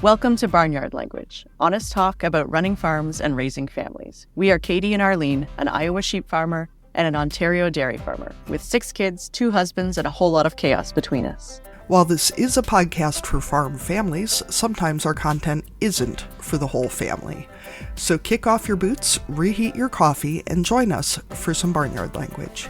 Welcome to Barnyard Language, honest talk about running farms and raising families. We are Katie and Arlene, an Iowa sheep farmer and an Ontario dairy farmer, with 6 kids, 2 husbands, and a whole lot of chaos between us. While this is a podcast for farm families, sometimes our content isn't for the whole family. So kick off your boots, reheat your coffee, and join us for some Barnyard Language.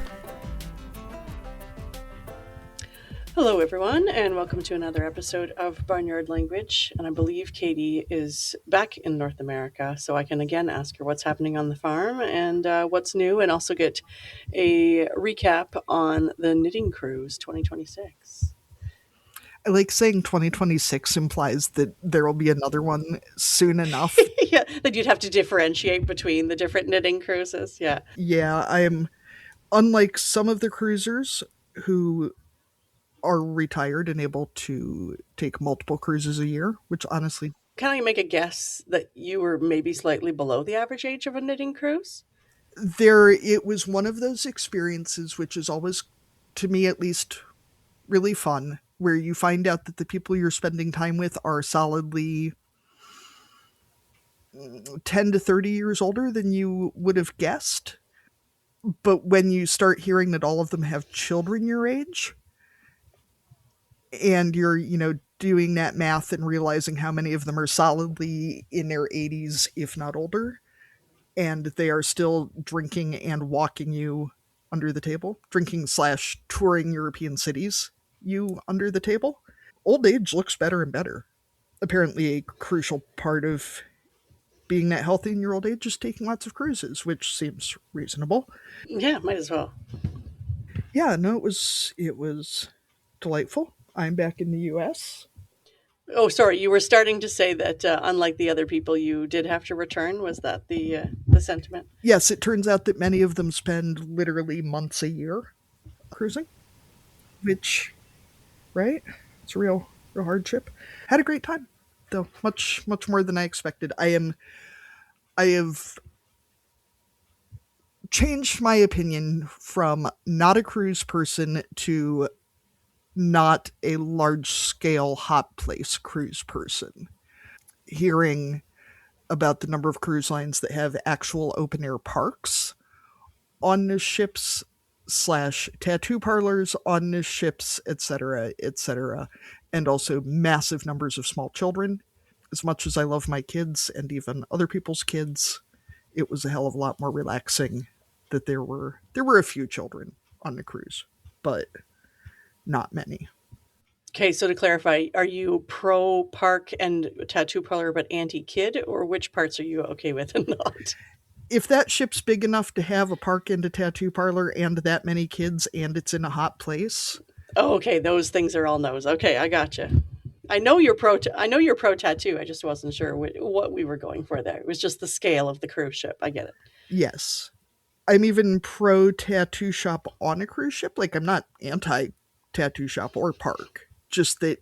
Hello, everyone, and welcome to another episode of Barnyard Language. And I believe Katie is back in North America, so I can again ask her what's happening on the farm and what's new, and also get a recap on the knitting cruise 2026. I like saying 2026 implies that there will be another one soon enough. Yeah, that you'd have to differentiate between the different knitting cruises. Yeah. Yeah, I am, unlike some of the cruisers who are retired and able to take multiple cruises a year, which honestly... Can I make a guess that you were maybe slightly below the average age of a knitting cruise? It was one of those experiences which is always, to me at least, really fun, where you find out that the people you're spending time with are solidly 10 to 30 years older than you would have guessed. But when you start hearing that all of them have children your age, and you're, doing that math and realizing how many of them are solidly in their 80s, if not older, and they are still drinking and walking you under the table, drinking/touring European cities you under the table. Old age looks better and better. Apparently a crucial part of being that healthy in your old age is taking lots of cruises, which seems reasonable. Yeah, might as well. Yeah, no, it was delightful. I'm back in the U.S. Oh, sorry. You were starting to say that unlike the other people, you did have to return. Was that the sentiment? Yes, it turns out that many of them spend literally months a year cruising, which, right? It's a real hardship. Had a great time, though. Much more than I expected. I have changed my opinion from not a cruise person to not a large-scale hot place cruise person. Hearing about the number of cruise lines that have actual open-air parks on the ships / tattoo parlors on the ships, etc., and also massive numbers of small children. As much as I love my kids and even other people's kids, it was a hell of a lot more relaxing that there were a few children on the cruise, but not many. Okay, so to clarify, are you pro park and tattoo parlor but anti-kid, or which parts are you okay with and not? If that ship's big enough to have a park and a tattoo parlor and that many kids and it's in a hot place... Oh, okay, those things are all no's. Okay, I gotcha. I know you're pro tattoo. I just wasn't sure what we were going for there. It was just the scale of the cruise ship. I get it. Yes. I'm even pro tattoo shop on a cruise ship. Like, I'm not anti tattoo shop or park. Just that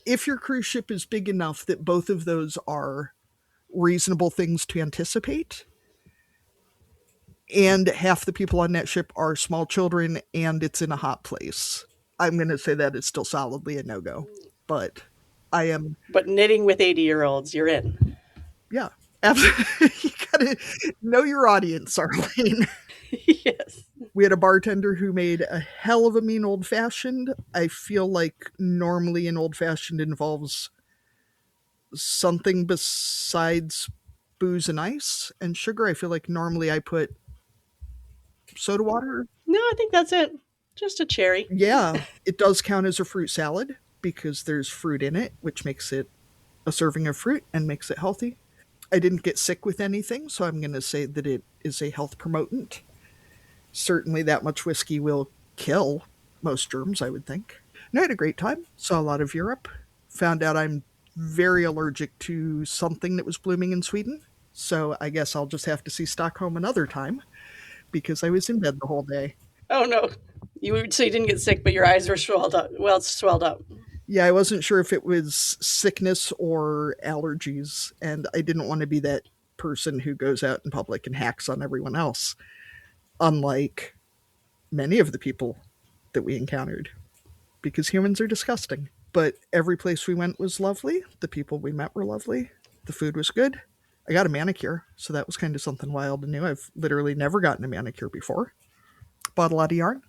if your cruise ship is big enough that both of those are reasonable things to anticipate, and half the people on that ship are small children and it's in a hot place, I'm going to say that is still solidly a no-go. But I am... But knitting with 80-year-olds, you're in. Yeah, absolutely. You gotta know your audience, Arlene. Yes. We had a bartender who made a hell of a mean old-fashioned. I feel like normally an old-fashioned involves something besides booze and ice and sugar. I feel like normally I put soda water. No, I think that's it. Just a cherry. Yeah, it does count as a fruit salad because there's fruit in it, which makes it a serving of fruit and makes it healthy. I didn't get sick with anything, so I'm going to say that it is a health promotant. Certainly that much whiskey will kill most germs, I would think. And I had a great time. Saw a lot of Europe. Found out I'm very allergic to something that was blooming in Sweden. So I guess I'll just have to see Stockholm another time because I was in bed the whole day. Oh, no. So you didn't get sick, but your eyes were swelled up. Well, it's swelled up. Yeah, I wasn't sure if it was sickness or allergies, and I didn't want to be that person who goes out in public and hacks on everyone else, unlike many of the people that we encountered, because humans are disgusting. But every place we went was lovely. The people we met were lovely. The food was good. I got a manicure, so that was kind of something wild and new. I've literally never gotten a manicure before. Bought a lot of yarn,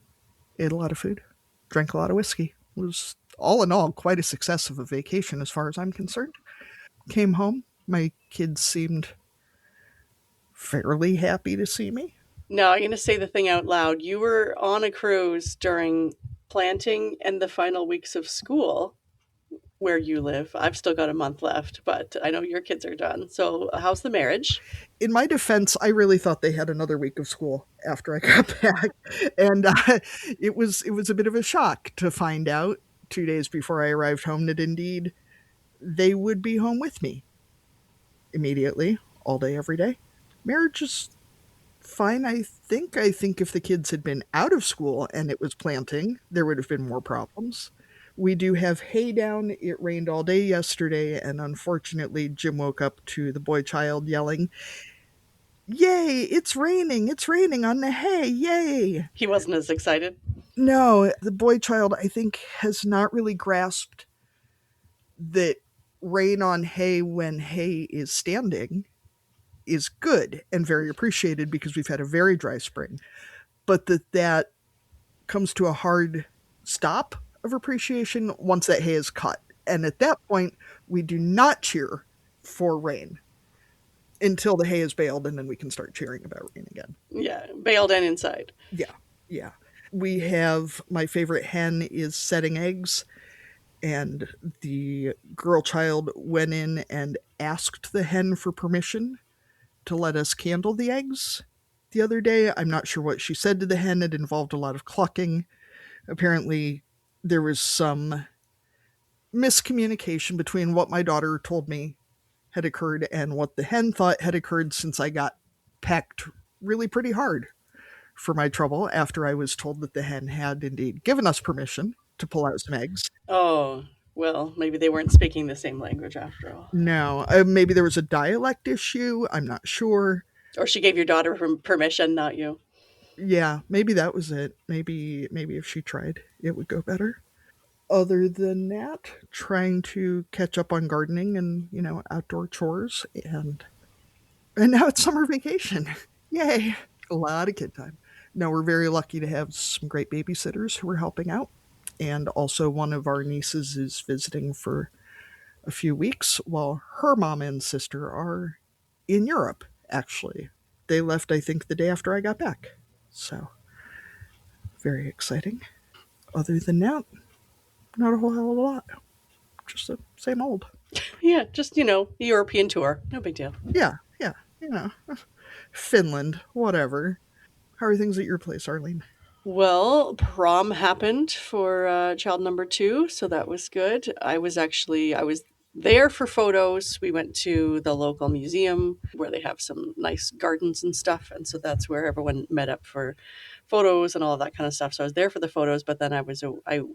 ate a lot of food, drank a lot of whiskey. It was all in all quite a success of a vacation as far as I'm concerned. Came home. My kids seemed fairly happy to see me. Now, I'm going to say the thing out loud. You were on a cruise during planting and the final weeks of school where you live. I've still got a month left, but I know your kids are done. So, how's the marriage? In my defense, I really thought they had another week of school after I got back, and it was a bit of a shock to find out 2 days before I arrived home that indeed they would be home with me immediately, all day, every day. Marriage is fine, I think. I think if the kids had been out of school and it was planting, there would have been more problems. We do have hay down. It rained all day yesterday, and unfortunately, Jim woke up to the boy child yelling, "Yay, it's raining on the hay, yay!" He wasn't as excited. No, the boy child, I think, has not really grasped that rain on hay when hay is standing is good and very appreciated because we've had a very dry spring, but that comes to a hard stop of appreciation once that hay is cut. And at that point, we do not cheer for rain until the hay is baled, and then we can start cheering about rain again. Yeah, bailed and inside. Yeah. We have, my favorite hen is setting eggs, and the girl child went in and asked the hen for permission to let us candle the eggs the other day. I'm not sure what she said to the hen. It involved a lot of clucking. Apparently, there was some miscommunication between what my daughter told me had occurred and what the hen thought had occurred, since I got pecked really pretty hard for my trouble after I was told that the hen had indeed given us permission to pull out some eggs. Oh, well, maybe they weren't speaking the same language after all. No, maybe there was a dialect issue. I'm not sure. Or she gave your daughter permission, not you. Yeah, maybe that was it. Maybe if she tried, it would go better. Other than that, trying to catch up on gardening and, outdoor chores, and now it's summer vacation. Yay. A lot of kid time. No, we're very lucky to have some great babysitters who are helping out. And also one of our nieces is visiting for a few weeks while her mom and sister are in Europe, actually. They left, I think, the day after I got back. So, very exciting. Other than that, not a whole hell of a lot. Just the same old. Yeah, just, European tour. No big deal. Yeah. Finland, whatever. How are things at your place, Arlene? Well, prom happened for child number 2, so that was good. I was there for photos. We went to the local museum where they have some nice gardens and stuff, and so that's where everyone met up for photos and all of that kind of stuff. So I was there for the photos, but then I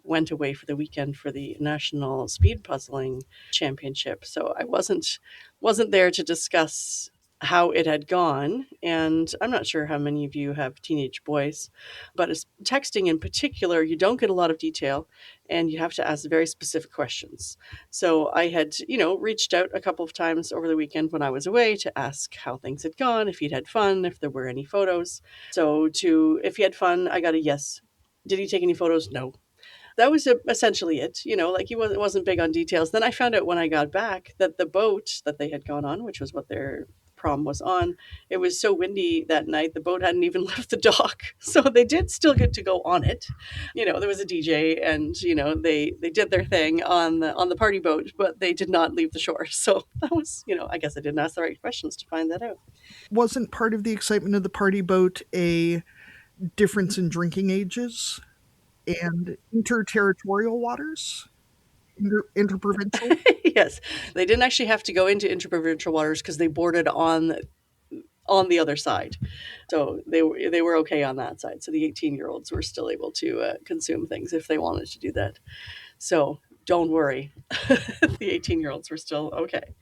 went away for the weekend for the National Speed Puzzling Championship. So I wasn't there to discuss how it had gone. And I'm not sure how many of you have teenage boys, but as texting in particular, you don't get a lot of detail and you have to ask very specific questions. So I had, reached out a couple of times over the weekend when I was away to ask how things had gone, if he'd had fun, if there were any photos. So if he had fun, I got a yes. Did he take any photos? No. That was essentially it. Like he wasn't big on details. Then I found out when I got back that the boat that they had gone on, which was what their prom was on, it was so windy that night the boat hadn't even left the dock, so they did still get to go on it. There was a DJ, and they did their thing on the party boat, but they did not leave the shore. So that was, I guess I didn't ask the right questions to find that out. Wasn't part of the excitement of the party boat a difference in drinking ages and interterritorial waters? Interprovincial? Yes, they didn't actually have to go into interprovincial waters because they boarded on the other side, so they were okay on that side. So the 18-year-olds were still able to consume things if they wanted to do that. So don't worry, the 18-year-olds were still okay.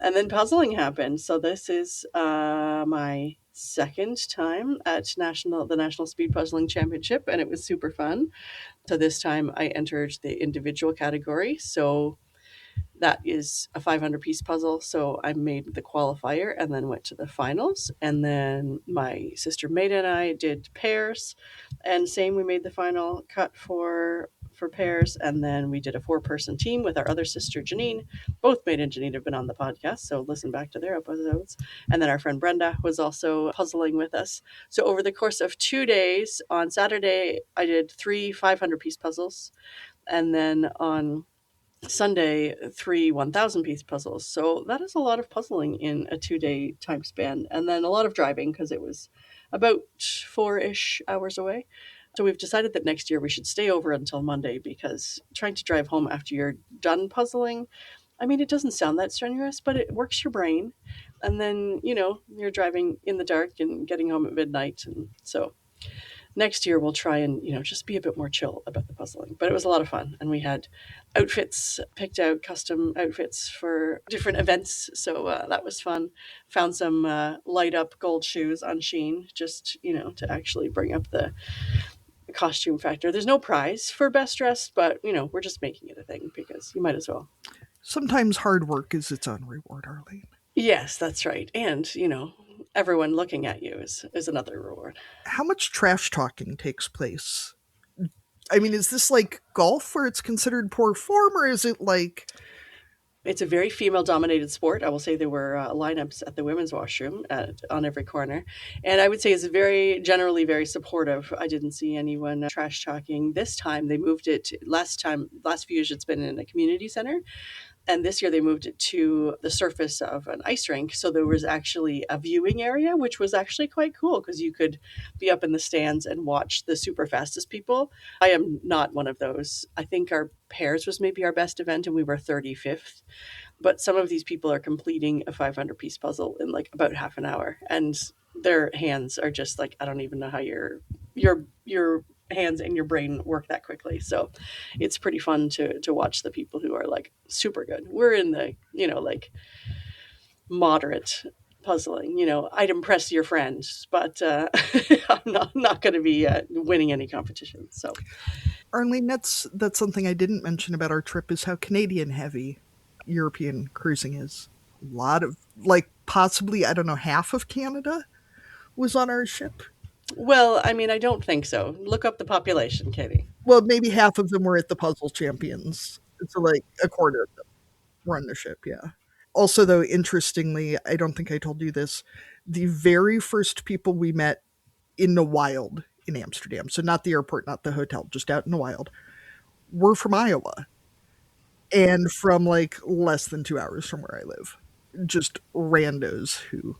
And then puzzling happened. So this is my second time at the National Speed Puzzling Championship, and it was super fun. So this time I entered the individual category. So that is a 500-piece puzzle. So I made the qualifier and then went to the finals. And then my sister Maida and I did pairs, and same, we made the final cut for pairs. And then we did a 4-person team with our other sister Janine. Both Maida and Janine have been on the podcast, so listen back to their episodes. And then our friend Brenda was also puzzling with us. So over the course of 2 days, on Saturday I did 3 500-piece puzzles, and then on Sunday, 3 1,000-piece puzzles. So that is a lot of puzzling in a 2-day time span. And then a lot of driving because it was about 4-ish hours away. So we've decided that next year we should stay over until Monday, because trying to drive home after you're done puzzling, I mean, it doesn't sound that strenuous, but it works your brain. And then, you're driving in the dark and getting home at midnight. And so next year we'll try and just be a bit more chill about the puzzling. But it was a lot of fun, and we had outfits picked out, custom outfits for different events, so that was fun. Found some light up gold shoes on Shein, just to actually bring up the costume factor. There's no prize for best dressed, but we're just making it a thing because you might as well. Sometimes hard work is its own reward, Arlene. Yes, that's right. And everyone looking at you is another reward. How much trash talking takes place? I mean, is this like golf where it's considered poor form, or is it like... It's a very female-dominated sport. I will say there were lineups at the women's washroom on every corner. And I would say it's generally very supportive. I didn't see anyone trash talking. This time they moved it. Last few years it's been in a community center. And this year they moved it to the surface of an ice rink. So there was actually a viewing area, which was actually quite cool because you could be up in the stands and watch the super fastest people. I am not one of those. I think our pairs was maybe our best event and we were 35th. But some of these people are completing a 500-piece puzzle in like about half an hour. And their hands are just like, I don't even know how your hands and your brain work that quickly. So it's pretty fun to watch the people who are like super good. We're in the like moderate puzzling. I'd impress your friends, but I'm not going to be winning any competition. So Arlene, that's something I didn't mention about our trip, is how Canadian heavy European cruising is. A lot of, like, possibly, I don't know, half of Canada was on our ship. Well, I mean, I don't think so. Look up the population, Katie. Well, maybe half of them were at the Puzzle Champions. So, like, a quarter of them were on the ship, yeah. Also, though, interestingly, I don't think I told you this, the very first people we met in the wild in Amsterdam, so not the airport, not the hotel, just out in the wild, were from Iowa. And from, like, less than 2 hours from where I live. Just randos who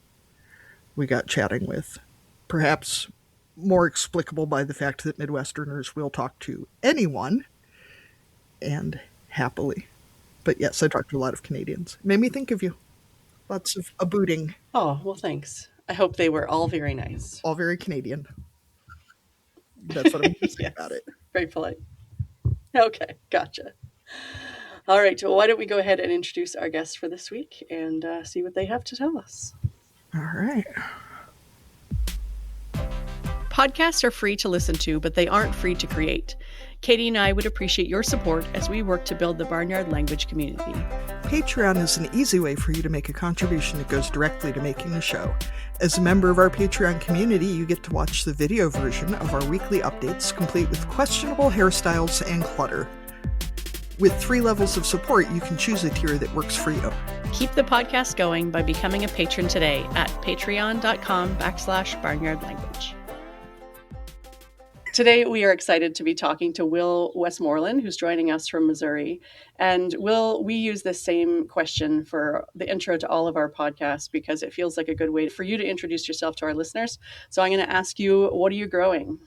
we got chatting with. Perhaps more explicable by the fact that Midwesterners will talk to anyone, and happily. But yes, I talked to a lot of Canadians. It made me think of you. Lots of booting. Oh, well, thanks. I hope they were all very nice. All very Canadian. That's what I'm going to say Yes. about it. Very polite. Okay, gotcha. All right, well, why don't we go ahead and introduce our guests for this week and see what they have to tell us. All right. Podcasts are free to listen to, but they aren't free to create. Katie and I would appreciate your support as we work to build the Barnyard Language community. Patreon is an easy way for you to make a contribution that goes directly to making the show. As a member of our Patreon community, you get to watch the video version of our weekly updates, complete with questionable hairstyles and clutter. With 3 levels of support, you can choose a tier that works for you. Keep the podcast going by becoming a patron today at patreon.com/barnyardlanguage. Today, we are excited to be talking to Will Westmoreland, who's joining us from Missouri. And Will, we use the same question for the intro to all of our podcasts because it feels like a good way for you to introduce yourself to our listeners. So I'm going to ask you, what are you growing?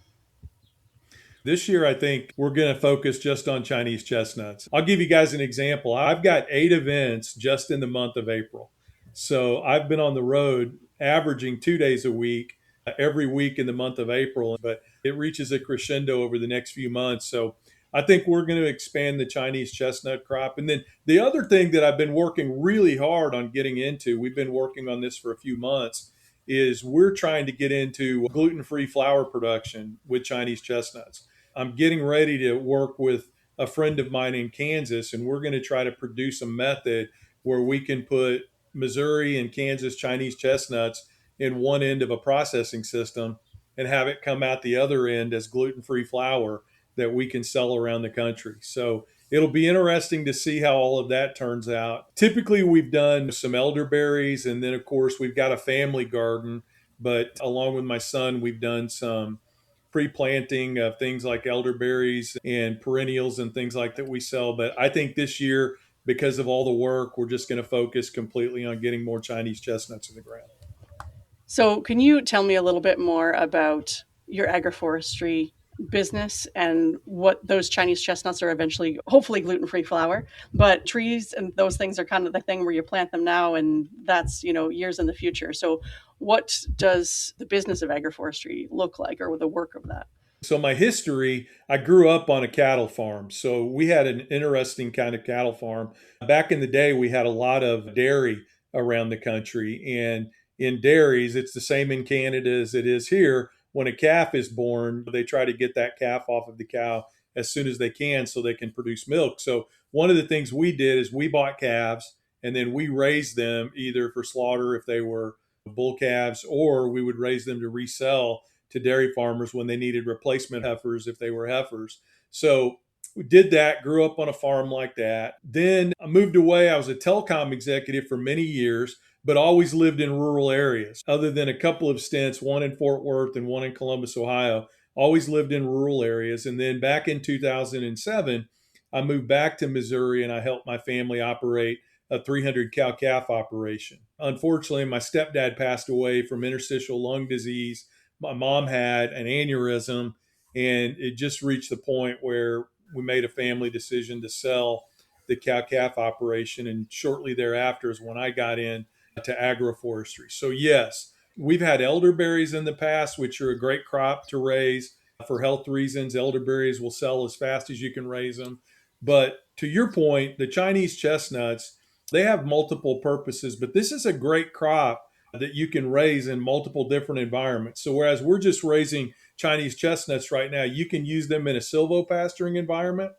This year, I think we're going to focus just on Chinese chestnuts. I'll give you guys an example. I've got 8 events just in the month of April. So I've been on the road averaging 2 days a week, every week in the month of April, but it reaches a crescendo over the next few months. So I think we're going to expand the Chinese chestnut crop. And then the other thing that I've been working really hard on getting into, we've been working on this for a few months, is we're trying to get into gluten-free flour production with Chinese chestnuts. I'm getting ready to work with a friend of mine in Kansas, and we're going to try to produce a method where we can put Missouri and Kansas Chinese chestnuts in one end of a processing system and have it come out the other end as gluten-free flour that we can sell around the country. So it'll be interesting to see how all of that turns out. Typically, we've done some elderberries, and then, of course, we've got a family garden. But along with my son, we've done some pre-planting of things like elderberries and perennials and things like that we sell. But I think this year, because of all the work, we're just going to focus completely on getting more Chinese chestnuts in the ground. So, can you tell me a little bit more about your agroforestry business and what those Chinese chestnuts are eventually, hopefully gluten-free flour, but trees and those things are kind of the thing where you plant them now and that's, years in the future. So, what does the business of agroforestry look like, or the work of that? So my history, I grew up on a cattle farm. So we had an interesting kind of cattle farm. Back in the day, we had a lot of dairy around the country. And in dairies, it's the same in Canada as it is here. When a calf is born, they try to get that calf off of the cow as soon as they can so they can produce milk. So one of the things we did is we bought calves and then we raised them either for slaughter if they were bull calves, or we would raise them to resell to dairy farmers when they needed replacement heifers if they were heifers. So we did that, grew up on a farm like that. Then I moved away. I was a telecom executive for many years, but always lived in rural areas. Other than a couple of stints, one in Fort Worth and one in Columbus, Ohio, always lived in rural areas. And then back in 2007, I moved back to Missouri and I helped my family operate a 300 cow calf operation. Unfortunately, my stepdad passed away from interstitial lung disease. My mom had an aneurysm, and it just reached the point where we made a family decision to sell the cow calf operation. And shortly thereafter is when I got in to agroforestry. So yes, we've had elderberries in the past, which are a great crop to raise for health reasons. Elderberries will sell as fast as you can raise them. But to your point, the Chinese chestnuts, they have multiple purposes, but this is a great crop that you can raise in multiple different environments. So whereas we're just raising Chinese chestnuts right now, you can use them in a silvopasturing environment.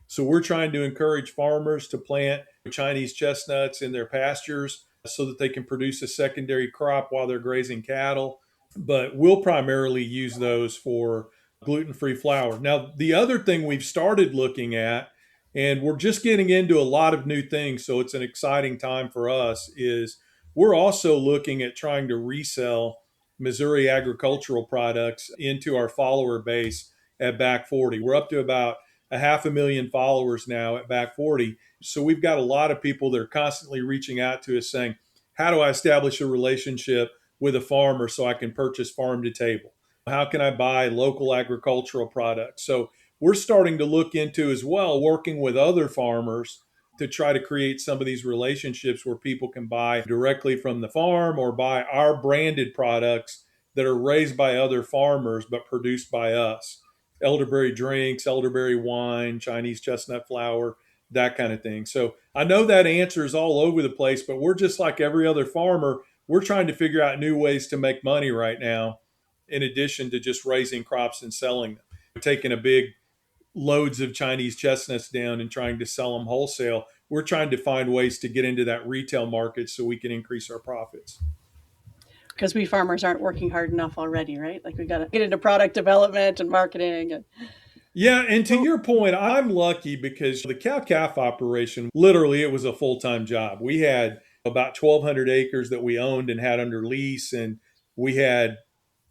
So we're trying to encourage farmers to plant Chinese chestnuts in their pastures so that they can produce a secondary crop while they're grazing cattle. But we'll primarily use those for gluten-free flour. Now, the other thing we've started looking at, and we're just getting into a lot of new things, so it's an exciting time for us, is we're also looking at trying to resell Missouri agricultural products into our follower base at Back 40. We're up to about 500,000 followers now at Back 40. So we've got a lot of people that are constantly reaching out to us saying, how do I establish a relationship with a farmer so I can purchase farm to table? How can I buy local agricultural products? So we're starting to look into as well, working with other farmers to try to create some of these relationships where people can buy directly from the farm or buy our branded products that are raised by other farmers but produced by us. Elderberry drinks, elderberry wine, Chinese chestnut flour, that kind of thing. So I know that answer is all over the place, but we're just like every other farmer. We're trying to figure out new ways to make money right now, in addition to just raising crops and selling them. We're taking a big loads of Chinese chestnuts down and trying to sell them wholesale. We're trying to find ways to get into that retail market so we can increase our profits. Because we farmers aren't working hard enough already, right? Like we got to get into product development and marketing. Yeah, and to your point, I'm lucky because the cow calf operation, literally, it was a full-time job. We had about 1,200 acres that we owned and had under lease, and we had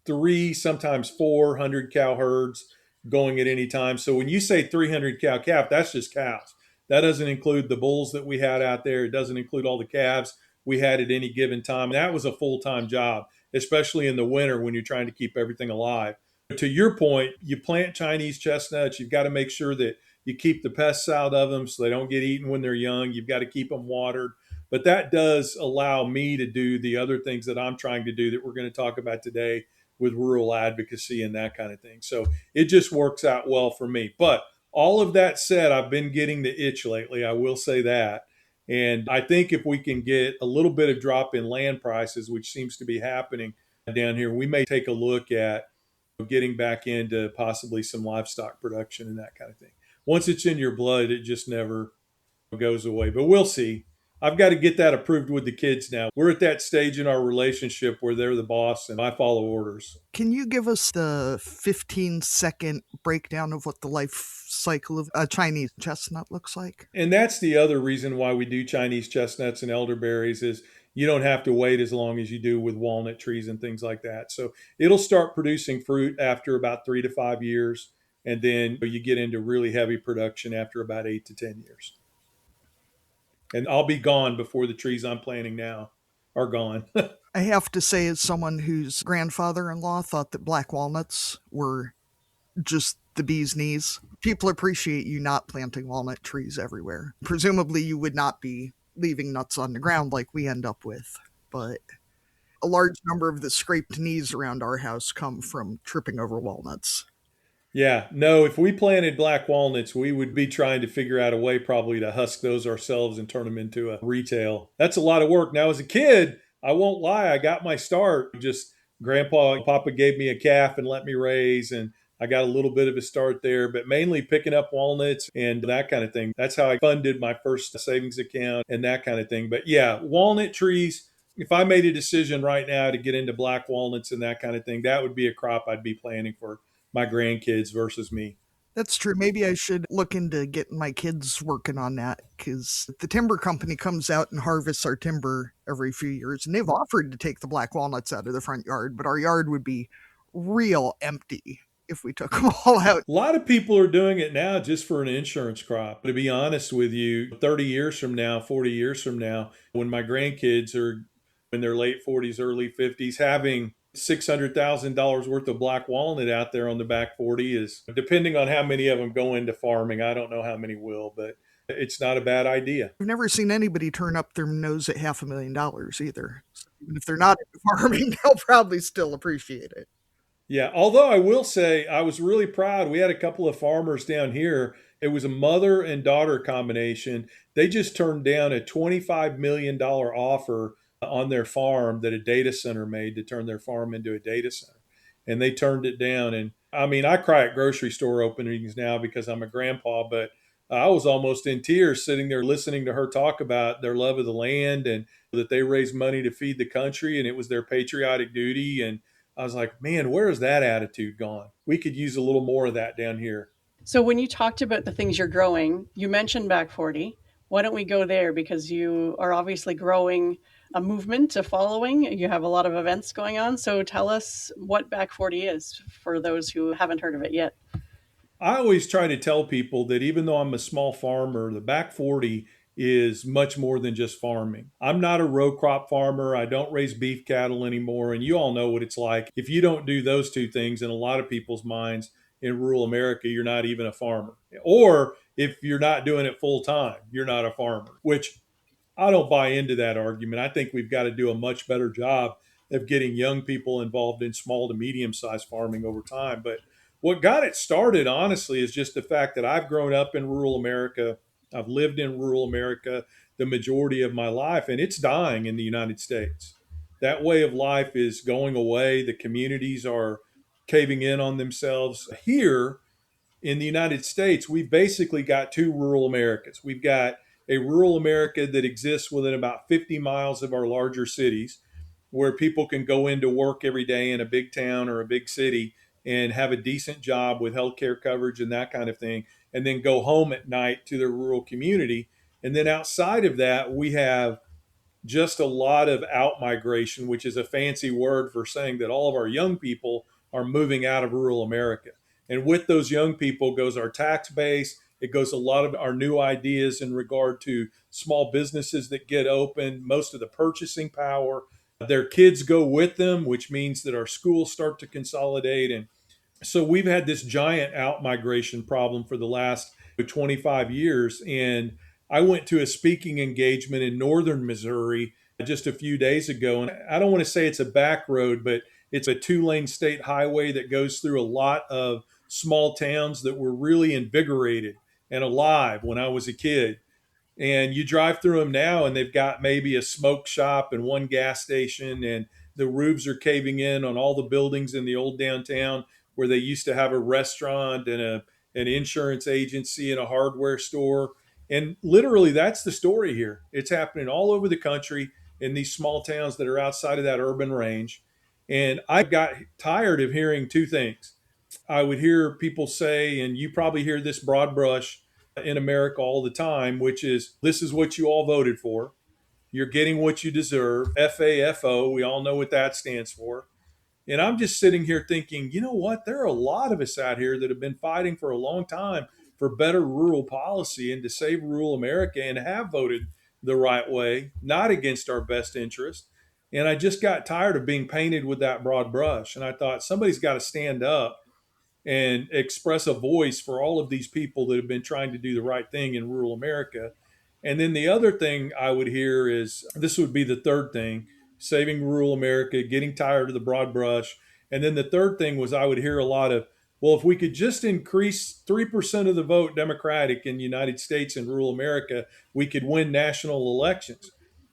3, sometimes 400 cow herds going at any time. So when you say 300 cow calf, that's just cows. That doesn't include the bulls that we had out there. It doesn't include all the calves we had at any given time. That was a full-time job, especially in the winter when you're trying to keep everything alive. To your point, you plant Chinese chestnuts, you've got to make sure that you keep the pests out of them so they don't get eaten when they're young. You've got to keep them watered. But that does allow me to do the other things that I'm trying to do that we're going to talk about today with rural advocacy and that kind of thing. So it just works out well for me. But all of that said, I've been getting the itch lately. I will say that. And I think if we can get a little bit of drop in land prices, which seems to be happening, down here. We may take a look at getting back into possibly some livestock production and that kind of thing. Once it's in your blood, it just never goes away. But we'll see. I've got to get that approved with the kids now. We're at that stage in our relationship where they're the boss and I follow orders. Can you give us the 15-second breakdown of what the life cycle of a Chinese chestnut looks like? And that's the other reason why we do Chinese chestnuts and elderberries is you don't have to wait as long as you do with walnut trees and things like that. So it'll start producing fruit after about 3 to 5 years. And then you get into really heavy production after about 8 to 10 years. And I'll be gone before the trees I'm planting now are gone. I have to say, as someone whose grandfather-in-law thought that black walnuts were just the bee's knees, people appreciate you not planting walnut trees everywhere. Presumably you would not be leaving nuts on the ground like we end up with, but a large number of the scraped knees around our house come from tripping over walnuts. Yeah, no, if we planted black walnuts, we would be trying to figure out a way probably to husk those ourselves and turn them into a retail. That's a lot of work. Now, as a kid, I won't lie, I got my start. Just Papa gave me a calf and let me raise, and I got a little bit of a start there, but mainly picking up walnuts and that kind of thing. That's how I funded my first savings account and that kind of thing. But yeah, walnut trees, if I made a decision right now to get into black walnuts and that kind of thing, that would be a crop I'd be planting for my grandkids versus me. That's true. Maybe I should look into getting my kids working on that, because the timber company comes out and harvests our timber every few years, and they've offered to take the black walnuts out of the front yard, but our yard would be real empty if we took them all out. A lot of people are doing it now just for an insurance crop. To be honest with you, 30 years from now, 40 years from now, when my grandkids are in their late 40s, early 50s, having $600,000 worth of black walnut out there on the back 40 is, depending on how many of them go into farming, I don't know how many will, but it's not a bad idea. I've never seen anybody turn up their nose at $500,000 either. So even if they're not into farming, they'll probably still appreciate it. Yeah, although I will say I was really proud. We had a couple of farmers down here. It was a mother and daughter combination. They just turned down a $25 million offer on their farm that a data center made to turn their farm into a data center. And they turned it down. And I mean, I cry at grocery store openings now because I'm a grandpa, but I was almost in tears sitting there listening to her talk about their love of the land and that they raised money to feed the country and it was their patriotic duty. And I was like, man, where is that attitude gone? We could use a little more of that down here. So when you talked about the things you're growing, you mentioned back 40. Why don't we go there? Because you are obviously growing a movement, a following. You have a lot of events going on. So tell us what back 40 is for those who haven't heard of it yet. I always try to tell people that even though I'm a small farmer, the back 40 is much more than just farming. I'm not a row crop farmer. I don't raise beef cattle anymore. And you all know what it's like. If you don't do those two things, in a lot of people's minds in rural America, you're not even a farmer. Or if you're not doing it full time, you're not a farmer, which I don't buy into that argument. I think we've got to do a much better job of getting young people involved in small to medium sized farming over time. But what got it started, honestly, is just the fact that I've grown up in rural America. I've lived in rural America the majority of my life, and it's dying in the United States. That way of life is going away. The communities are caving in on themselves. Here in the United States, we've basically got two rural Americas. We've got a rural America that exists within about 50 miles of our larger cities, where people can go into work every day in a big town or a big city and have a decent job with healthcare coverage and that kind of thing, and then go home at night to their rural community. And then outside of that, we have just a lot of out migration, which is a fancy word for saying that all of our young people are moving out of rural America. And with those young people goes our tax base. It goes a lot of our new ideas in regard to small businesses that get open, most of the purchasing power. Their kids go with them, which means that our schools start to consolidate. And so we've had this giant out migration problem for the last 25 years. And I went to a speaking engagement in northern Missouri just a few days ago. And I don't want to say it's a back road, but it's a 2-lane state highway that goes through a lot of small towns that were really invigorated and alive when I was a kid. And you drive through them now and they've got maybe a smoke shop and one gas station, and The roofs are caving in on all the buildings in the old downtown where they used to have a restaurant and an insurance agency and a hardware store. And literally, that's the story here. It's happening all over the country in these small towns that are outside of that urban range. And I got tired of hearing two things. I would hear people say, and you probably hear this broad brush in America all the time, which is, this is what you all voted for. You're getting what you deserve. FAFO, we all know what that stands for. And I'm just sitting here thinking, you know what? There are a lot of us out here that have been fighting for a long time for better rural policy and to save rural America and have voted the right way, not against our best interest. And I just got tired of being painted with that broad brush. And I thought somebody's got to stand up and express a voice for all of these people that have been trying to do the right thing in rural America. And then the other thing I would hear is, this would be the third thing, saving rural America, getting tired of the broad brush. And then the third thing was, I would hear a lot of, well, if we could just increase 3% of the vote Democratic in the United States and rural America, we could win national elections.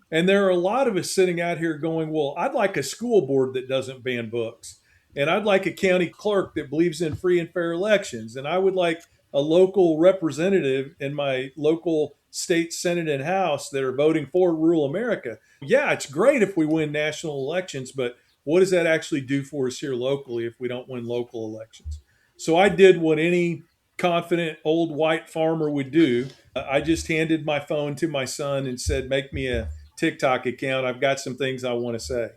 And there are a lot of us sitting out here going, well, I'd like a school board that doesn't ban books. And I'd like a county clerk that believes in free and fair elections. And I would like a local representative in my local state Senate and House that are voting for rural America. Yeah, it's great if we win national elections, but what does that actually do for us here locally if we don't win local elections? So I did what any confident old white farmer would do. I just handed my phone to my son and said, make me a TikTok account. I've got some things I want to say.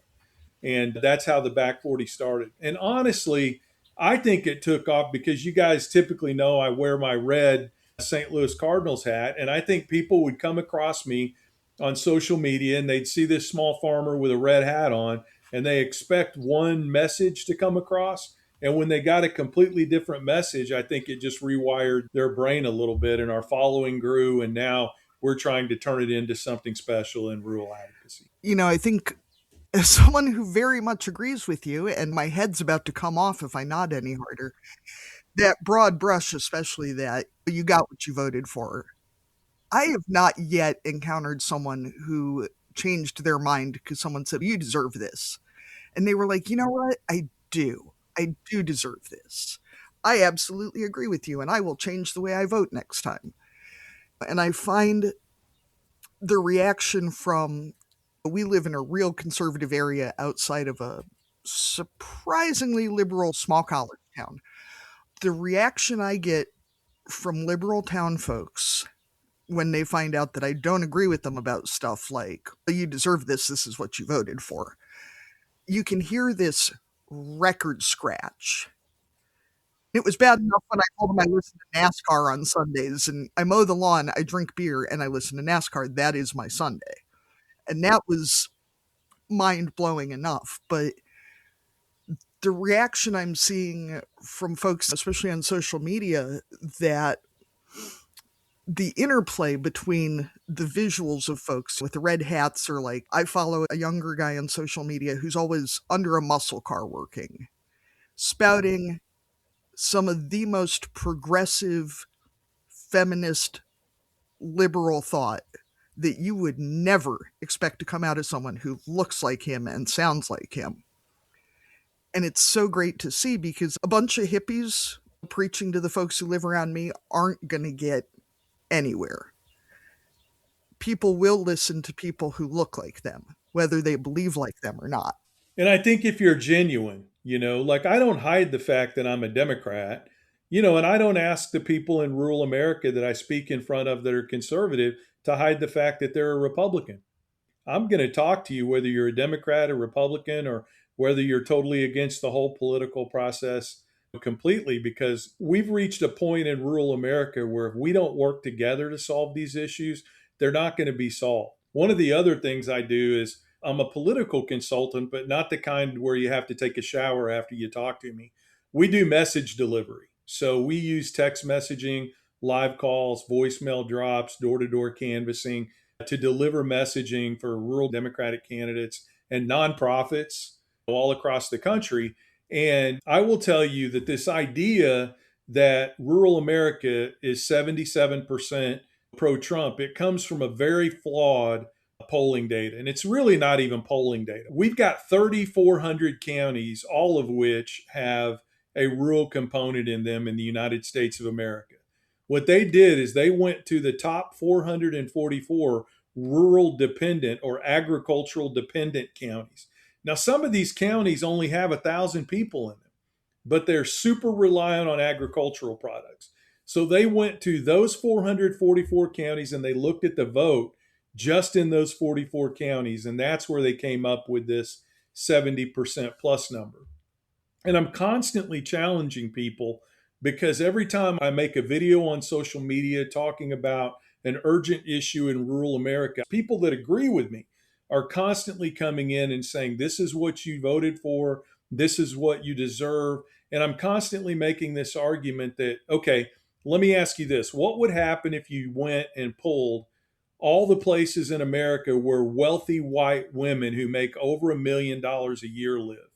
And that's how the back 40 started. And honestly, I think it took off because you guys typically know I wear my red St. Louis Cardinals hat. And I think people would come across me on social media and they'd see this small farmer with a red hat on and they expect one message to come across. And when they got a completely different message, I think it just rewired their brain a little bit and our following grew. And now we're trying to turn it into something special in rural advocacy. I think as someone who very much agrees with you, and my head's about to come off if I nod any harder, that broad brush, especially that you got what you voted for. I have not yet encountered someone who changed their mind because someone said, you deserve this. And they were like, you know what? I do deserve this. I absolutely agree with you, and I will change the way I vote next time. And I find the reaction from, we live in a real conservative area outside of a surprisingly liberal small college town. The reaction I get from liberal town folks when they find out that I don't agree with them about stuff like, you deserve this, this is what you voted for. You can hear this record scratch. It was bad enough when I told them I listen to NASCAR on Sundays and I mow the lawn, I drink beer, and I listen to NASCAR. That is my Sunday. And that was mind-blowing enough. But the reaction I'm seeing from folks, especially on social media, that the interplay between the visuals of folks with the red hats are like, I follow a younger guy on social media who's always under a muscle car working, spouting some of the most progressive, feminist, liberal thought that you would never expect to come out of someone who looks like him and sounds like him. And it's so great to see because a bunch of hippies preaching to the folks who live around me aren't going to get anywhere. People will listen to people who look like them, whether they believe like them or not. And I think if you're genuine, like I don't hide the fact that I'm a Democrat, and I don't ask the people in rural America that I speak in front of that are conservative to hide the fact that they're a Republican. I'm going to talk to you whether you're a Democrat or Republican or whether you're totally against the whole political process completely, because we've reached a point in rural America where if we don't work together to solve these issues, they're not going to be solved. One of the other things I do is I'm a political consultant, but not the kind where you have to take a shower after you talk to me. We do message delivery. So we use text messaging, live calls, voicemail drops, door-to-door canvassing to deliver messaging for rural Democratic candidates and nonprofits all across the country. And I will tell you that this idea that rural America is 77% pro-Trump, it comes from a very flawed polling data, and it's really not even polling data. We've got 3,400 counties, all of which have a rural component in them in the United States of America. What they did is they went to the top 444 rural dependent or agricultural dependent counties. Now, some of these counties only have 1,000 people in them, but they're super reliant on agricultural products. So they went to those 444 counties and they looked at the vote just in those 44 counties. And that's where they came up with this 70% plus number. And I'm constantly challenging people because every time I make a video on social media talking about an urgent issue in rural America, people that agree with me are constantly coming in and saying, this is what you voted for, this is what you deserve. And I'm constantly making this argument that, okay, let me ask you this. What would happen if you went and pulled all the places in America where wealthy white women who make over $1 million a year live?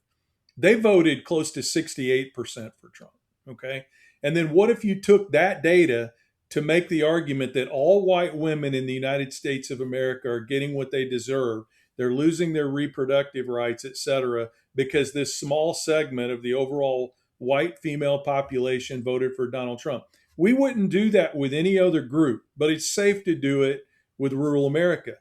They voted close to 68% for Trump. Okay. And then what if you took that data to make the argument that all white women in the United States of America are getting what they deserve? They're losing their reproductive rights, et cetera, because this small segment of the overall white female population voted for Donald Trump. We wouldn't do that with any other group, but it's safe to do it with rural America.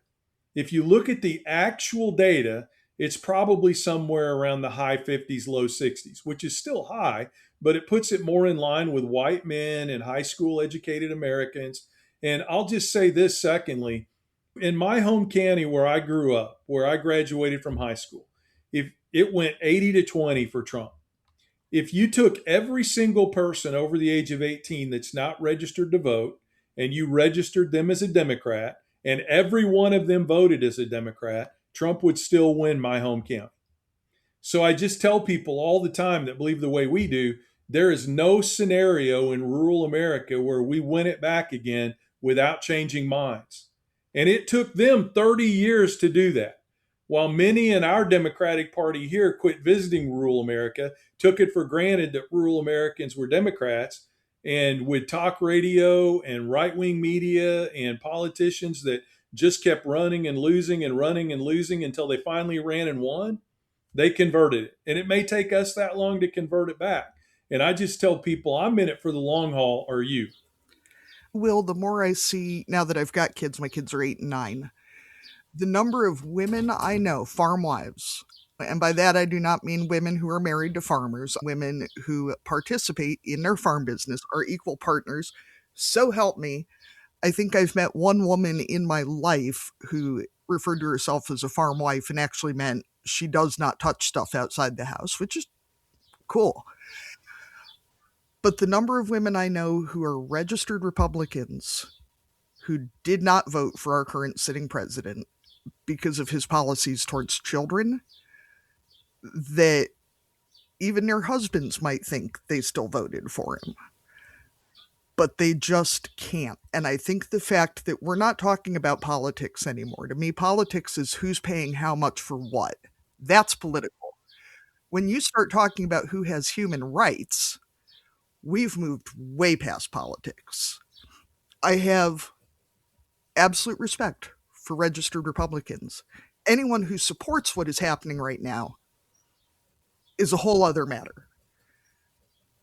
If you look at the actual data, it's probably somewhere around the high 50s, low 60s, which is still high, but it puts it more in line with white men and high school educated Americans. And I'll just say this secondly, in my home county where I grew up, where I graduated from high school, if it went 80 to 20 for Trump. If you took every single person over the age of 18 that's not registered to vote and you registered them as a Democrat and every one of them voted as a Democrat, Trump would still win my home county. So I just tell people all the time that believe the way we do, there is no scenario in rural America where we win it back again without changing minds. And it took them 30 years to do that. While many in our Democratic Party here quit visiting rural America, took it for granted that rural Americans were Democrats, and with talk radio and right-wing media and politicians that just kept running and losing and running and losing until they finally ran and won, they converted it. And it may take us that long to convert it back. And I just tell people, I'm in it for the long haul. Are you? Will, the more I see, now that I've got kids, my kids are 8 and 9, the number of women I know, farm wives, and by that I do not mean women who are married to farmers, women who participate in their farm business are equal partners. So help me, I think I've met one woman in my life who referred to herself as a farm wife and actually meant she does not touch stuff outside the house, which is cool. But the number of women I know who are registered Republicans who did not vote for our current sitting president because of his policies towards children, that even their husbands might think they still voted for him. But they just can't. And I think the fact that we're not talking about politics anymore. To me, politics is who's paying how much for what. That's political. When you start talking about who has human rights, we've moved way past politics. I have absolute respect for registered Republicans. Anyone who supports what is happening right now is a whole other matter,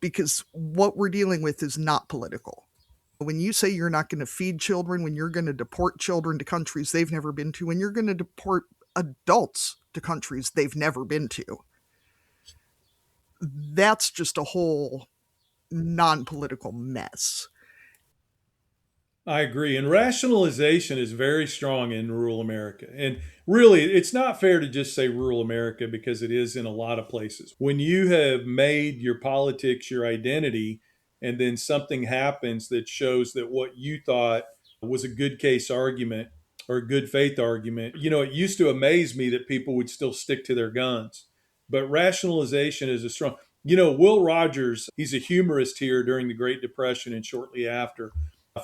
because what we're dealing with is not political. When you say you're not going to feed children, when you're going to deport children to countries they've never been to, when you're going to deport adults to countries they've never been to, that's just a whole non-political mess. I agree. And rationalization is very strong in rural America. And really, it's not fair to just say rural America because it is in a lot of places. When you have made your politics your identity, and then something happens that shows that what you thought was a good case argument or a good faith argument, it used to amaze me that people would still stick to their guns. But rationalization is a strong. Will Rogers, he's a humorist here during the Great Depression and shortly after,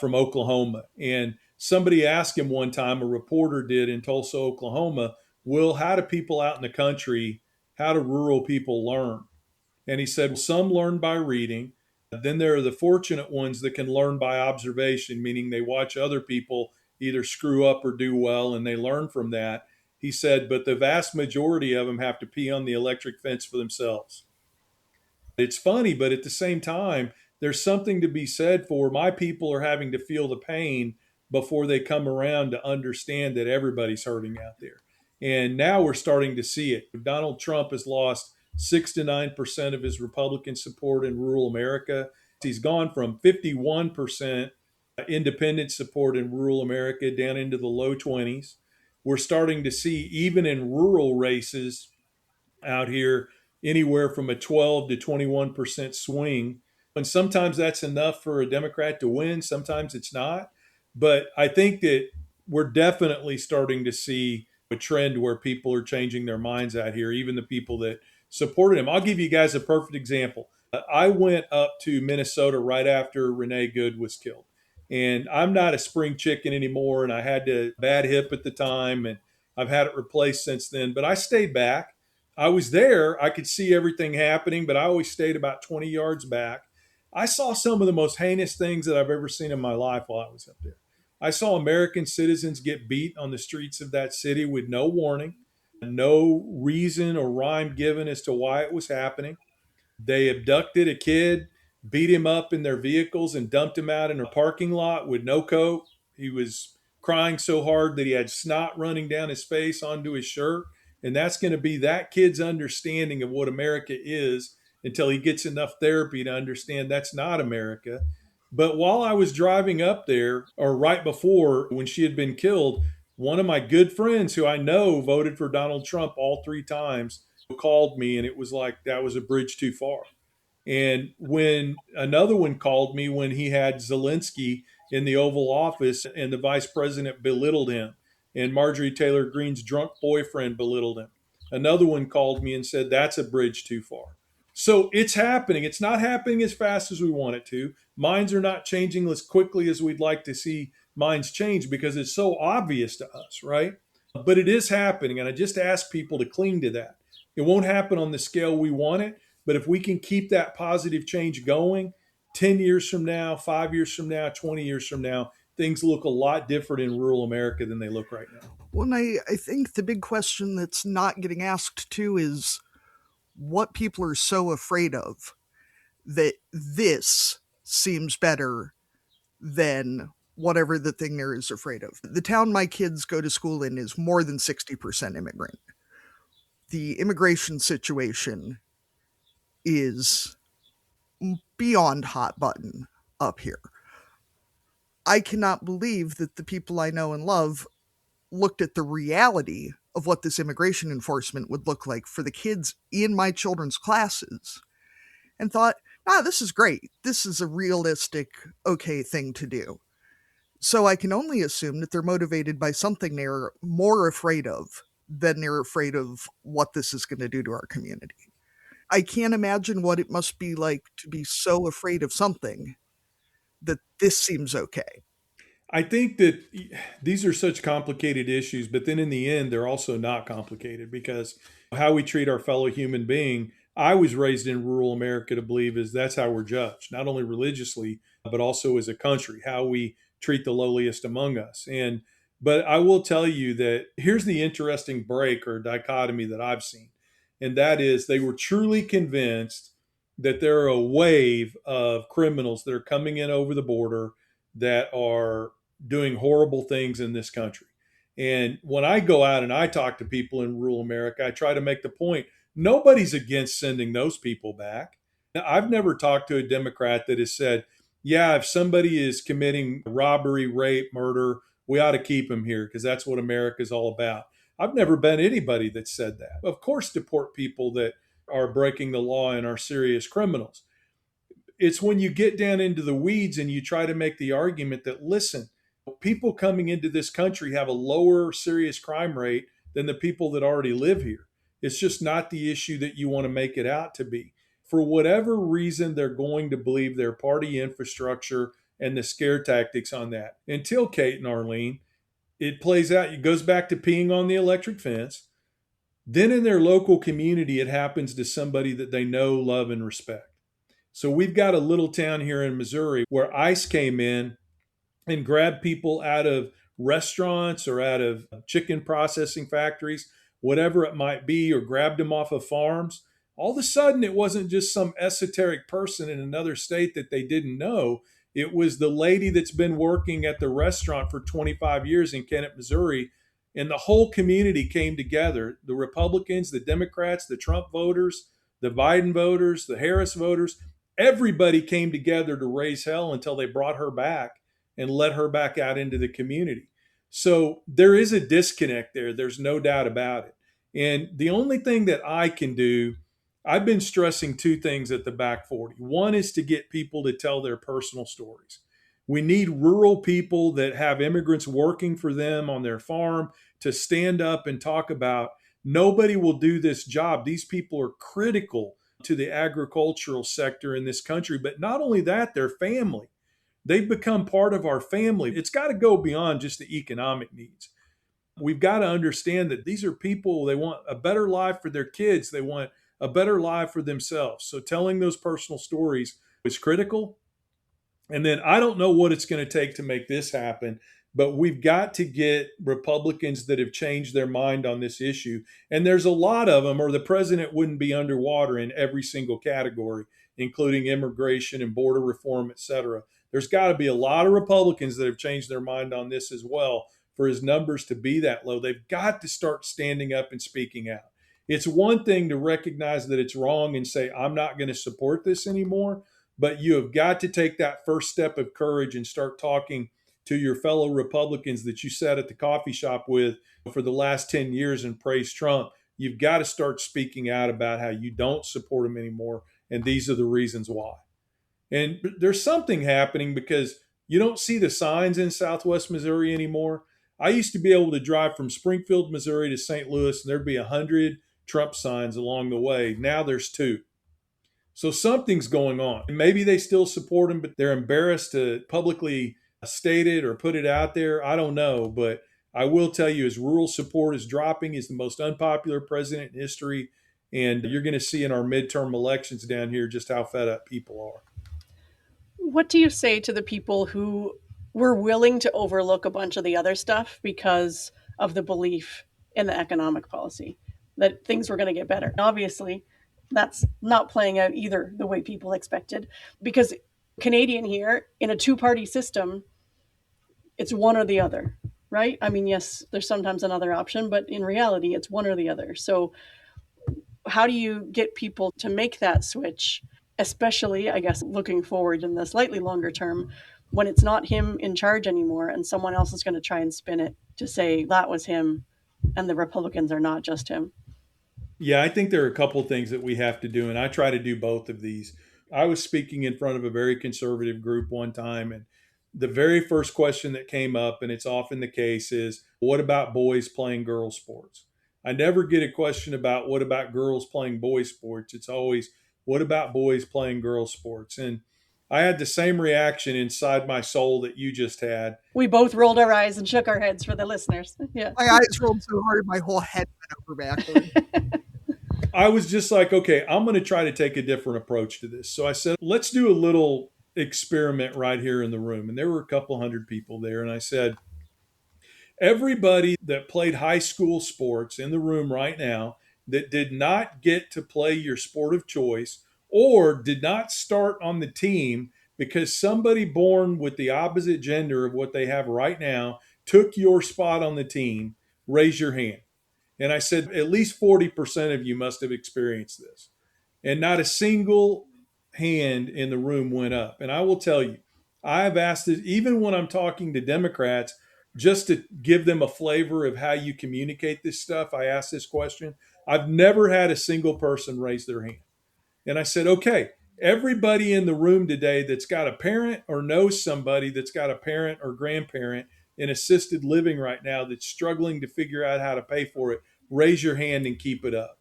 from Oklahoma. And somebody asked him one time, a reporter did in Tulsa, Oklahoma, Will, how do people out in the country, how do rural people learn? And he said, some learn by reading. Then there are the fortunate ones that can learn by observation, meaning they watch other people either screw up or do well, and they learn from that. He said, but the vast majority of them have to pee on the electric fence for themselves. It's funny, but at the same time, there's something to be said for my people are having to feel the pain before they come around to understand that everybody's hurting out there. And now we're starting to see it. Donald Trump has lost 6 to 9% of his Republican support in rural America. He's gone from 51% independent support in rural America down into the low 20s. We're starting to see, even in rural races out here, anywhere from a 12 to 21% swing. And sometimes that's enough for a Democrat to win, sometimes it's not. But I think that we're definitely starting to see a trend where people are changing their minds out here, even the people that supported him. I'll give you guys a perfect example. I went up to Minnesota right after Renee Good was killed. And I'm not a spring chicken anymore. And I had a bad hip at the time, and I've had it replaced since then. But I stayed back. I was there. I could see everything happening, but I always stayed about 20 yards back. I saw some of the most heinous things that I've ever seen in my life while I was up there. I saw American citizens get beat on the streets of that city with no warning, no reason or rhyme given as to why it was happening. They abducted a kid, beat him up in their vehicles, and dumped him out in a parking lot with no coat. He was crying so hard that he had snot running down his face onto his shirt. And that's going to be that kid's understanding of what America is until he gets enough therapy to understand that's not America. But while I was driving up there, or right before when she had been killed, one of my good friends who I know voted for Donald Trump all 3 times called me, and it was like that was a bridge too far. And when another one called me when he had Zelensky in the Oval Office and the vice president belittled him, and Marjorie Taylor Greene's drunk boyfriend belittled him. Another one called me and said, that's a bridge too far. So it's happening. It's not happening as fast as we want it to. Minds are not changing as quickly as we'd like to see minds change because it's so obvious to us, right? But it is happening. And I just ask people to cling to that. It won't happen on the scale we want it, but if we can keep that positive change going, 10 years from now, 5 years from now, 20 years from now, things look a lot different in rural America than they look right now. Well, and I think the big question that's not getting asked too is what people are so afraid of that this seems better than whatever the thing there is afraid of. The town my kids go to school in is more than 60% immigrant. The immigration situation is beyond hot button up here. I cannot believe that the people I know and love looked at the reality of what this immigration enforcement would look like for the kids in my children's classes and thought, this is great. This is a realistic, okay thing to do. So I can only assume that they're motivated by something they're more afraid of than they're afraid of what this is going to do to our community. I can't imagine what it must be like to be so afraid of something that this seems okay. I think that these are such complicated issues, but then in the end, they're also not complicated because how we treat our fellow human being. I was raised in rural America to believe is that's how we're judged, not only religiously, but also as a country, how we treat the lowliest among us. But I will tell you that here's the interesting break or dichotomy that I've seen. And that is they were truly convinced that there are a wave of criminals that are coming in over the border that are doing horrible things in this country. And when I go out and I talk to people in rural America, I try to make the point, nobody's against sending those people back. Now, I've never talked to a Democrat that has said, yeah, if somebody is committing robbery, rape, murder, we ought to keep them here because that's what America is all about. I've never been anybody that said that. Of course, deport people that are breaking the law and are serious criminals. It's when you get down into the weeds and you try to make the argument that, listen, people coming into this country have a lower serious crime rate than the people that already live here. It's just not the issue that you want to make it out to be. For whatever reason, they're going to believe their party infrastructure and the scare tactics on that. Until Kate and Arlene, it plays out. It goes back to peeing on the electric fence. Then in their local community, it happens to somebody that they know, love, and respect. So we've got a little town here in Missouri where ICE came in and grabbed people out of restaurants or out of chicken processing factories, whatever it might be, or grabbed them off of farms, all of a sudden it wasn't just some esoteric person in another state that they didn't know. It was the lady that's been working at the restaurant for 25 years in Kennett, Missouri. And the whole community came together, the Republicans, the Democrats, the Trump voters, the Biden voters, the Harris voters. Everybody came together to raise hell until they brought her back and let her back out into the community. So there is a disconnect there. There's no doubt about it. And the only thing that I can do, I've been stressing two things at the Back 40. One is to get people to tell their personal stories. We need rural people that have immigrants working for them on their farm to stand up and talk about nobody will do this job. These people are critical to the agricultural sector in this country. But not only that, their family. They've become part of our family. It's got to go beyond just the economic needs. We've got to understand that these are people, they want a better life for their kids. They want a better life for themselves. So telling those personal stories is critical. And then I don't know what it's going to take to make this happen, but we've got to get Republicans that have changed their mind on this issue. And there's a lot of them, or the president wouldn't be underwater in every single category, including immigration and border reform, et cetera. There's got to be a lot of Republicans that have changed their mind on this as well for his numbers to be that low. They've got to start standing up and speaking out. It's one thing to recognize that it's wrong and say, I'm not going to support this anymore. But you have got to take that first step of courage and start talking to your fellow Republicans that you sat at the coffee shop with for the last 10 years and praised Trump. You've got to start speaking out about how you don't support him anymore. And these are the reasons why. And there's something happening because you don't see the signs in Southwest Missouri anymore. I used to be able to drive from Springfield, Missouri to St. Louis, and there'd be 100 Trump signs along the way. Now there's 2. So something's going on. Maybe they still support him, but they're embarrassed to publicly state it or put it out there. I don't know. But I will tell you, his rural support is dropping. He's the most unpopular president in history. And you're going to see in our midterm elections down here just how fed up people are. What do you say to the people who were willing to overlook a bunch of the other stuff because of the belief in the economic policy that things were going to get better? Obviously, that's not playing out either the way people expected, because Canadian here in a 2-party system, it's one or the other, right? I mean, yes, there's sometimes another option, but in reality, it's one or the other. So how do you get people to make that switch, especially, I guess, looking forward in the slightly longer term, when it's not him in charge anymore and someone else is going to try and spin it to say that was him and the Republicans are not just him? Yeah, I think there are a couple of things that we have to do, and I try to do both of these. I was speaking in front of a very conservative group one time, and the very first question that came up, and it's often the case, is what about boys playing girls' sports? I never get a question about what about girls playing boys' sports. It's always what about boys playing girls' sports? And I had the same reaction inside my soul that you just had. We both rolled our eyes and shook our heads for the listeners. Yeah. My eyes rolled so hard, my whole head went over backward. I was just like, okay, I'm going to try to take a different approach to this. So I said, let's do a little experiment right here in the room. And there were a couple hundred people there. And I said, everybody that played high school sports in the room right now that did not get to play your sport of choice or did not start on the team because somebody born with the opposite gender of what they have right now took your spot on the team, raise your hand. And I said, at least 40% of you must have experienced this. And not a single hand in the room went up. And I will tell you, I've asked it, even when I'm talking to Democrats, just to give them a flavor of how you communicate this stuff, I ask this question. I've never had a single person raise their hand. And I said, okay, everybody in the room today that's got a parent or knows somebody that's got a parent or grandparent in assisted living right now that's struggling to figure out how to pay for it, raise your hand and keep it up.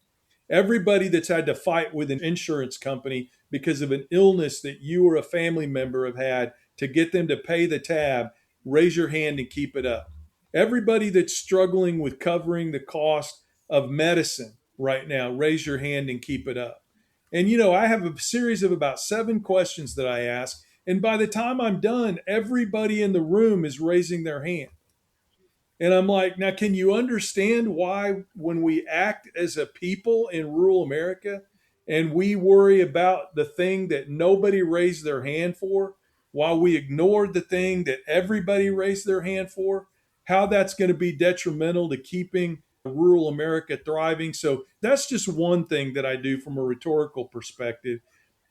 Everybody that's had to fight with an insurance company because of an illness that you or a family member have had to get them to pay the tab, raise your hand and keep it up. Everybody that's struggling with covering the cost of medicine right now, raise your hand and keep it up. And, I have a series of about 7 questions that I ask. And by the time I'm done, everybody in the room is raising their hand. And I'm like, now, can you understand why when we act as a people in rural America and we worry about the thing that nobody raised their hand for, while we ignored the thing that everybody raised their hand for, how that's going to be detrimental to keeping rural America thriving? So that's just one thing that I do from a rhetorical perspective.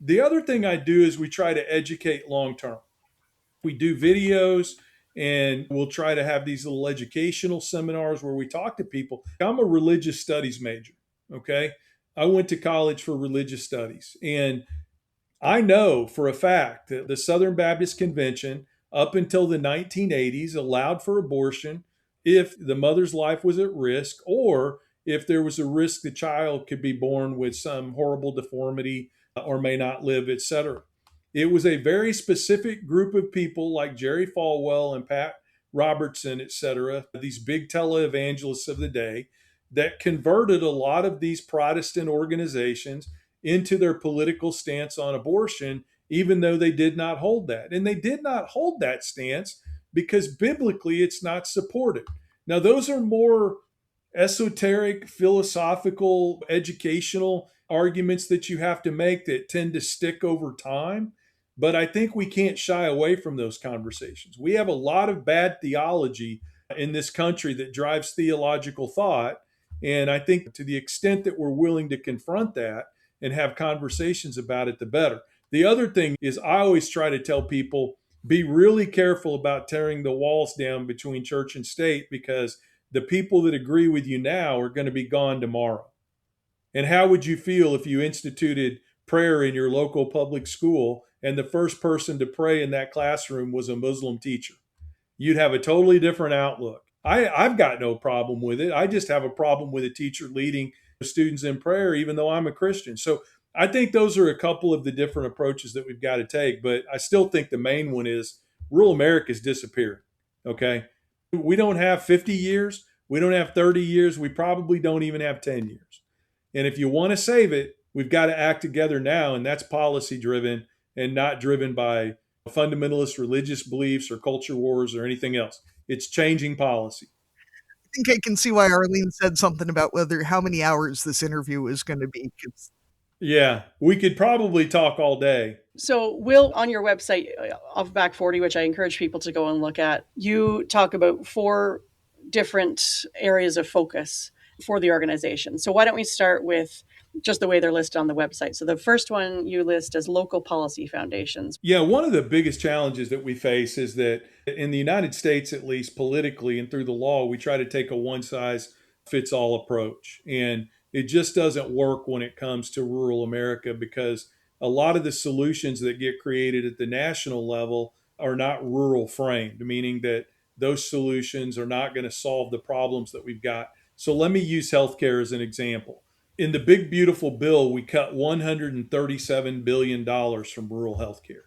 The other thing I do is we try to educate long term. We do videos and we'll try to have these little educational seminars where we talk to people. I'm a religious studies major. Okay. I went to college for religious studies. And I know for a fact that the Southern Baptist Convention, up until the 1980s, allowed for abortion if the mother's life was at risk or if there was a risk the child could be born with some horrible deformity or may not live, etc. It was a very specific group of people like Jerry Falwell and Pat Robertson, etc., these big televangelists of the day, that converted a lot of these Protestant organizations into their political stance on abortion, even though they did not hold that. And they did not hold that stance because biblically it's not supported. Now, those are more esoteric, philosophical, educational arguments that you have to make that tend to stick over time. But I think we can't shy away from those conversations. We have a lot of bad theology in this country that drives theological thought. And I think to the extent that we're willing to confront that and have conversations about it, the better. The other thing is, I always try to tell people be really careful about tearing the walls down between church and state, because the people that agree with you now are going to be gone tomorrow. And how would you feel if you instituted prayer in your local public school and the first person to pray in that classroom was a Muslim teacher? You'd have a totally different outlook. I've got no problem with it. I just have a problem with a teacher leading students in prayer, even though I'm a Christian. So I think those are a couple of the different approaches that we've got to take. But I still think the main one is rural America's disappeared. Okay. We don't have 50 years. We don't have 30 years. We probably don't even have 10 years. And if you want to save it, we've got to act together now. And that's policy driven and not driven by fundamentalist religious beliefs or culture wars or anything else. It's changing policy. I think I can see why Arlene said something about how many hours this interview is going to be. Yeah, we could probably talk all day. So, Will, on your website, Off Back 40, which I encourage people to go and look at, you talk about 4 different areas of focus for the organization. So why don't we start with just the way they're listed on the website? So the first one you list as local policy foundations. Yeah, one of the biggest challenges that we face is that in the United States, at least politically and through the law, we try to take a one size fits all approach. And it just doesn't work when it comes to rural America, because a lot of the solutions that get created at the national level are not rural framed, meaning that those solutions are not going to solve the problems that we've got. So let me use healthcare as an example. In the big, beautiful bill, we cut $137 billion from rural healthcare.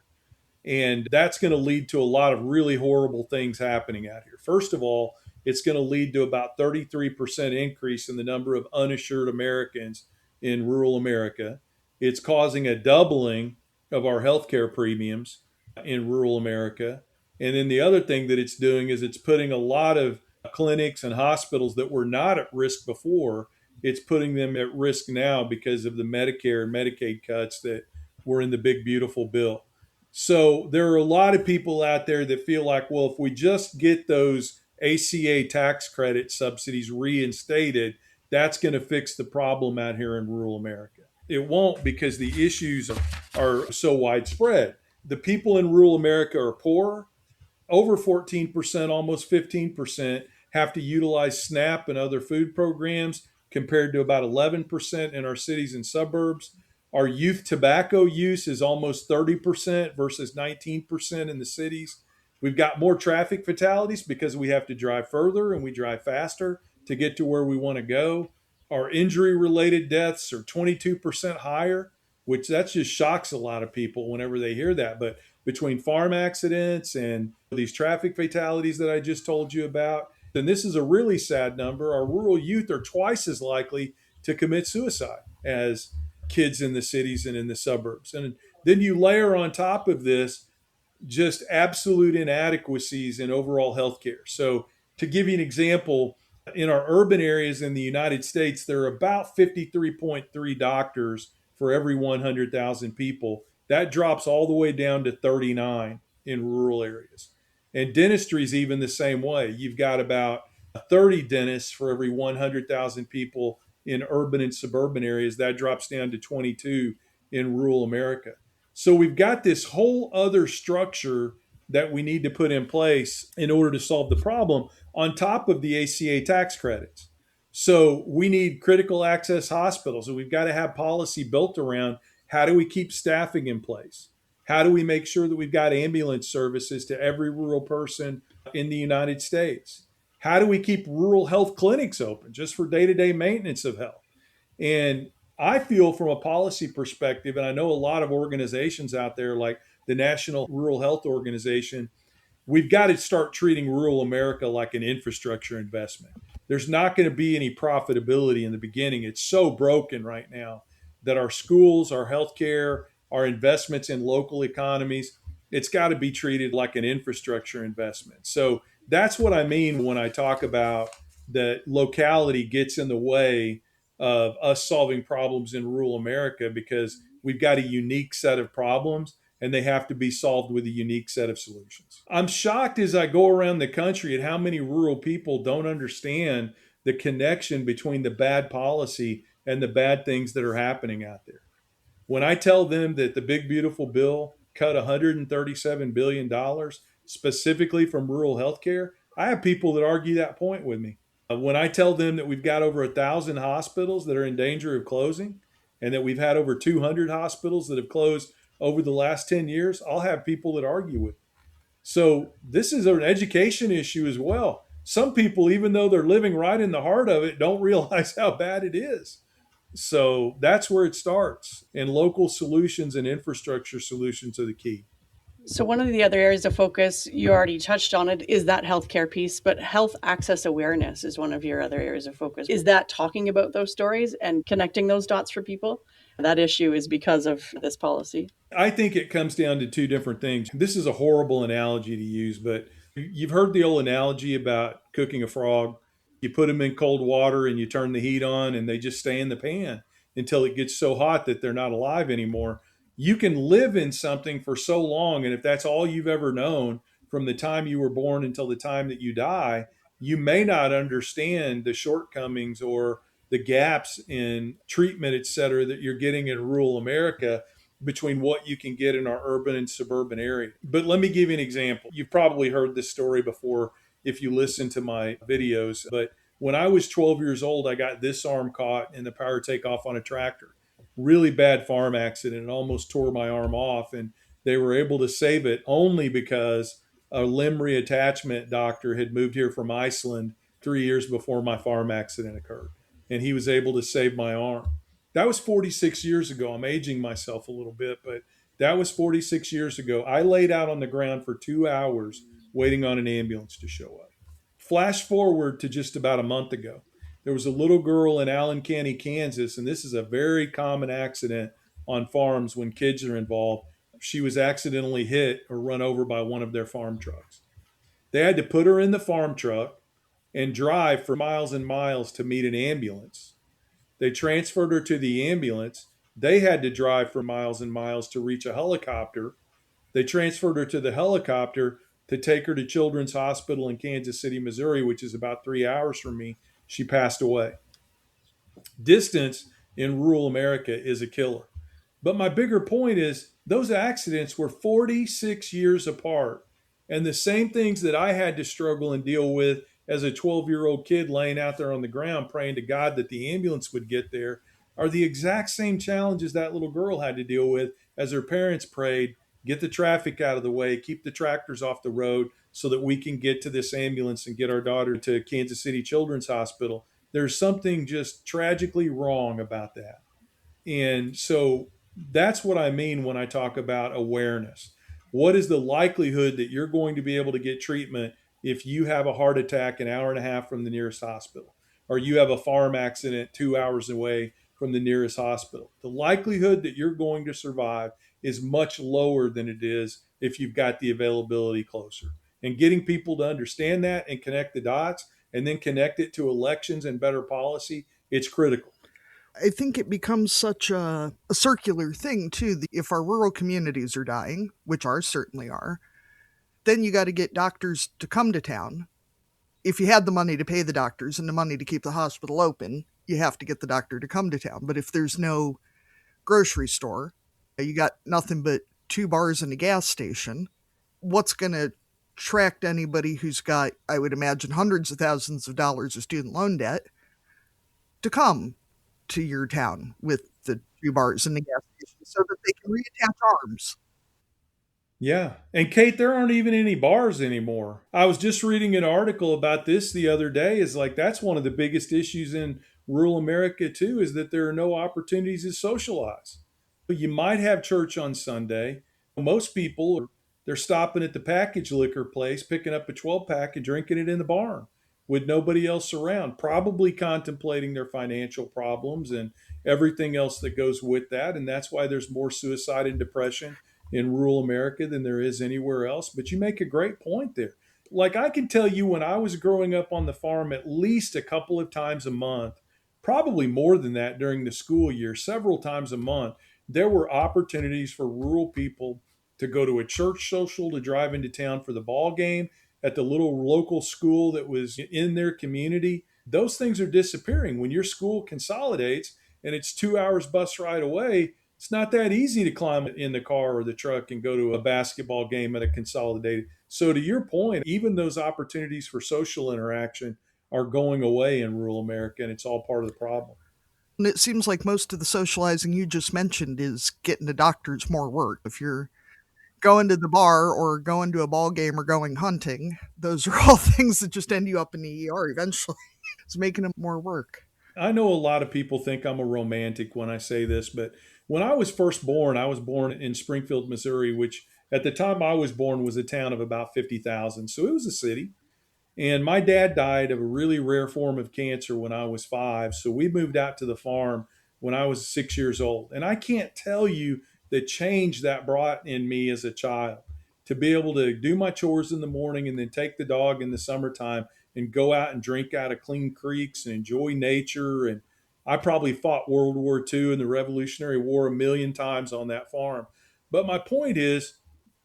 And that's going to lead to a lot of really horrible things happening out here. First of all, it's going to lead to about 33% increase in the number of uninsured Americans in rural America. It's causing a doubling of our healthcare premiums in rural America. And then the other thing that it's doing is it's putting a lot of clinics and hospitals that were not at risk before, it's putting them at risk now because of the Medicare and Medicaid cuts that were in the big, beautiful bill. So there are a lot of people out there that feel like, well, if we just get those ACA tax credit subsidies reinstated, that's going to fix the problem out here in rural America. It won't, because the issues are so widespread. The people in rural America are poor. Over 14%, almost 15%, have to utilize SNAP and other food programs, compared to about 11% in our cities and suburbs. Our youth tobacco use is almost 30% versus 19% in the cities. We've got more traffic fatalities because we have to drive further and we drive faster to get to where we want to go. Our injury-related deaths are 22% higher, which that just shocks a lot of people whenever they hear that. But between farm accidents and these traffic fatalities that I just told you about, and this is a really sad number, our rural youth are twice as likely to commit suicide as kids in the cities and in the suburbs. And then you layer on top of this just absolute inadequacies in overall healthcare. So To give you an example, in our urban areas in the United States, there are about 53.3 doctors for every 100,000 people. That drops all the way down to 39 in rural areas. And dentistry is even the same way. You've got about 30 dentists for every 100,000 people in urban and suburban areas. That drops down to 22 in rural America. So we've got this whole other structure that we need to put in place in order to solve the problem on top of the ACA tax credits. So we need critical access hospitals, and we've got to have policy built around how do we keep staffing in place? How do we make sure that we've got ambulance services to every rural person in the United States? How do we keep rural health clinics open just for day-to-day maintenance of health? And I feel from a policy perspective, and I know a lot of organizations out there like the National Rural Health Organization, we've got to start treating rural America like an infrastructure investment. There's not going to be any profitability in the beginning. It's so broken right now that our schools, our healthcare, our investments in local economies, it's got to be treated like an infrastructure investment. So that's what I mean when I talk about that locality gets in the way of us solving problems in rural America, because we've got a unique set of problems and they have to be solved with a unique set of solutions. I'm shocked as I go around the country at how many rural people don't understand the connection between the bad policy and the bad things that are happening out there. When I tell them that the big beautiful bill cut $137 billion specifically from rural healthcare, I have people that argue that point with me. When I tell them that we've got over 1,000 hospitals that are in danger of closing, and that we've had over 200 hospitals that have closed over the last 10 years, I'll have people that argue with me. So this is an education issue as well. Some people, even though they're living right in the heart of it, don't realize how bad it is. So that's where it starts. And local solutions and infrastructure solutions are the key. So one of the other areas of focus, you already touched on it, is that healthcare piece, but health access awareness is one of your other areas of focus. Is that talking about those stories and connecting those dots for people? That issue is because of this policy. I think it comes down to two different things. This is a horrible analogy to use, but you've heard the old analogy about cooking a frog. You put them in cold water and you turn the heat on and they just stay in the pan until it gets so hot that they're not alive anymore. You can live in something for so long, and if that's all you've ever known from the time you were born until the time that you die, you may not understand the shortcomings or the gaps in treatment, et cetera, that you're getting in rural America between what you can get in our urban and suburban area. But let me give you an example. You've probably heard this story before if you listen to my videos, but when I was 12 years old, I got this arm caught in the power takeoff on a tractor. Really bad farm accident. It almost tore my arm off, and they were able to save it only because a limb reattachment doctor had moved here from Iceland 3 years before my farm accident occurred, and he was able to save my arm. That was 46 years ago. I'm aging myself a little bit, but that was 46 years ago. I laid out on the ground for 2 hours waiting on an ambulance to show up. Flash forward to just about a month ago. There was a little girl in Allen County, Kansas, and this is a very common accident on farms when kids are involved. She was accidentally hit or run over by one of their farm trucks. They had to put her in the farm truck and drive for miles and miles to meet an ambulance. They transferred her to the ambulance. They had to drive for miles and miles to reach a helicopter. They transferred her to the helicopter to take her to Children's Hospital in Kansas City, Missouri, which is about 3 hours from me. She passed away. Distance in rural America is a killer. But my bigger point is those accidents were 46 years apart. And the same things that I had to struggle and deal with as a 12-year-old kid laying out there on the ground praying to God that the ambulance would get there are the exact same challenges that little girl had to deal with as her parents prayed, get the traffic out of the way, keep the tractors off the road so that we can get to this ambulance and get our daughter to Kansas City Children's Hospital. There's something just tragically wrong about that. And so that's what I mean when I talk about awareness. What is the likelihood that you're going to be able to get treatment if you have a heart attack an hour and a half from the nearest hospital, or you have a farm accident 2 hours away from the nearest hospital? The likelihood that you're going to survive is much lower than it is if you've got the availability closer. And getting people to understand that and connect the dots and then connect it to elections and better policy, it's critical. I think it becomes such a circular thing, too. If our rural communities are dying, which ours certainly are, then you got to get doctors to come to town. If you had the money to pay the doctors and the money to keep the hospital open, you have to get the doctor to come to town. But if there's no grocery store, you got nothing but 2 bars and a gas station, what's going to attract anybody who's got, I would imagine, hundreds of thousands of dollars of student loan debt to come to your town with the 2 bars and the gas station so that they can reattach arms? Yeah. And Kate, there aren't even any bars anymore. I was just reading an article about this the other day. Is like that's one of the biggest issues in rural America too, is that there are no opportunities to socialize. You might have church on Sunday. Most people they're stopping at the package liquor place, picking up a 12 pack and drinking it in the barn with nobody else around, probably contemplating their financial problems and everything else that goes with that. And that's why there's more suicide and depression in rural America than there is anywhere else. But you make a great point there. Like I can tell you when I was growing up on the farm, at least a couple of times a month, probably more than that during the school year, several times a month, there were opportunities for rural people to go to a church social, to drive into town for the ball game at the little local school that was in their community. Those things are disappearing. When your school consolidates and it's 2 hours bus ride away, it's not that easy to climb in the car or the truck and go to a basketball game at a consolidated. So, to your point, even those opportunities for social interaction are going away in rural America, and it's all part of the problem. And it seems like most of the socializing you just mentioned is getting the doctors more work. If you're going to the bar or going to a ball game or going hunting, those are all things that just end you up in the ER eventually. It's making them more work. I know a lot of people think I'm a romantic when I say this, but when I was first born, I was born in Springfield, Missouri, which at the time I was born was a town of about 50,000. So it was a city. And my dad died of a really rare form of cancer when I was 5. So we moved out to the farm when I was 6 years old. And I can't tell you the change that brought in me as a child to be able to do my chores in the morning and then take the dog in the summertime and go out and drink out of clean creeks and enjoy nature. And I probably fought World War II and the Revolutionary War a million times on that farm. But my point is,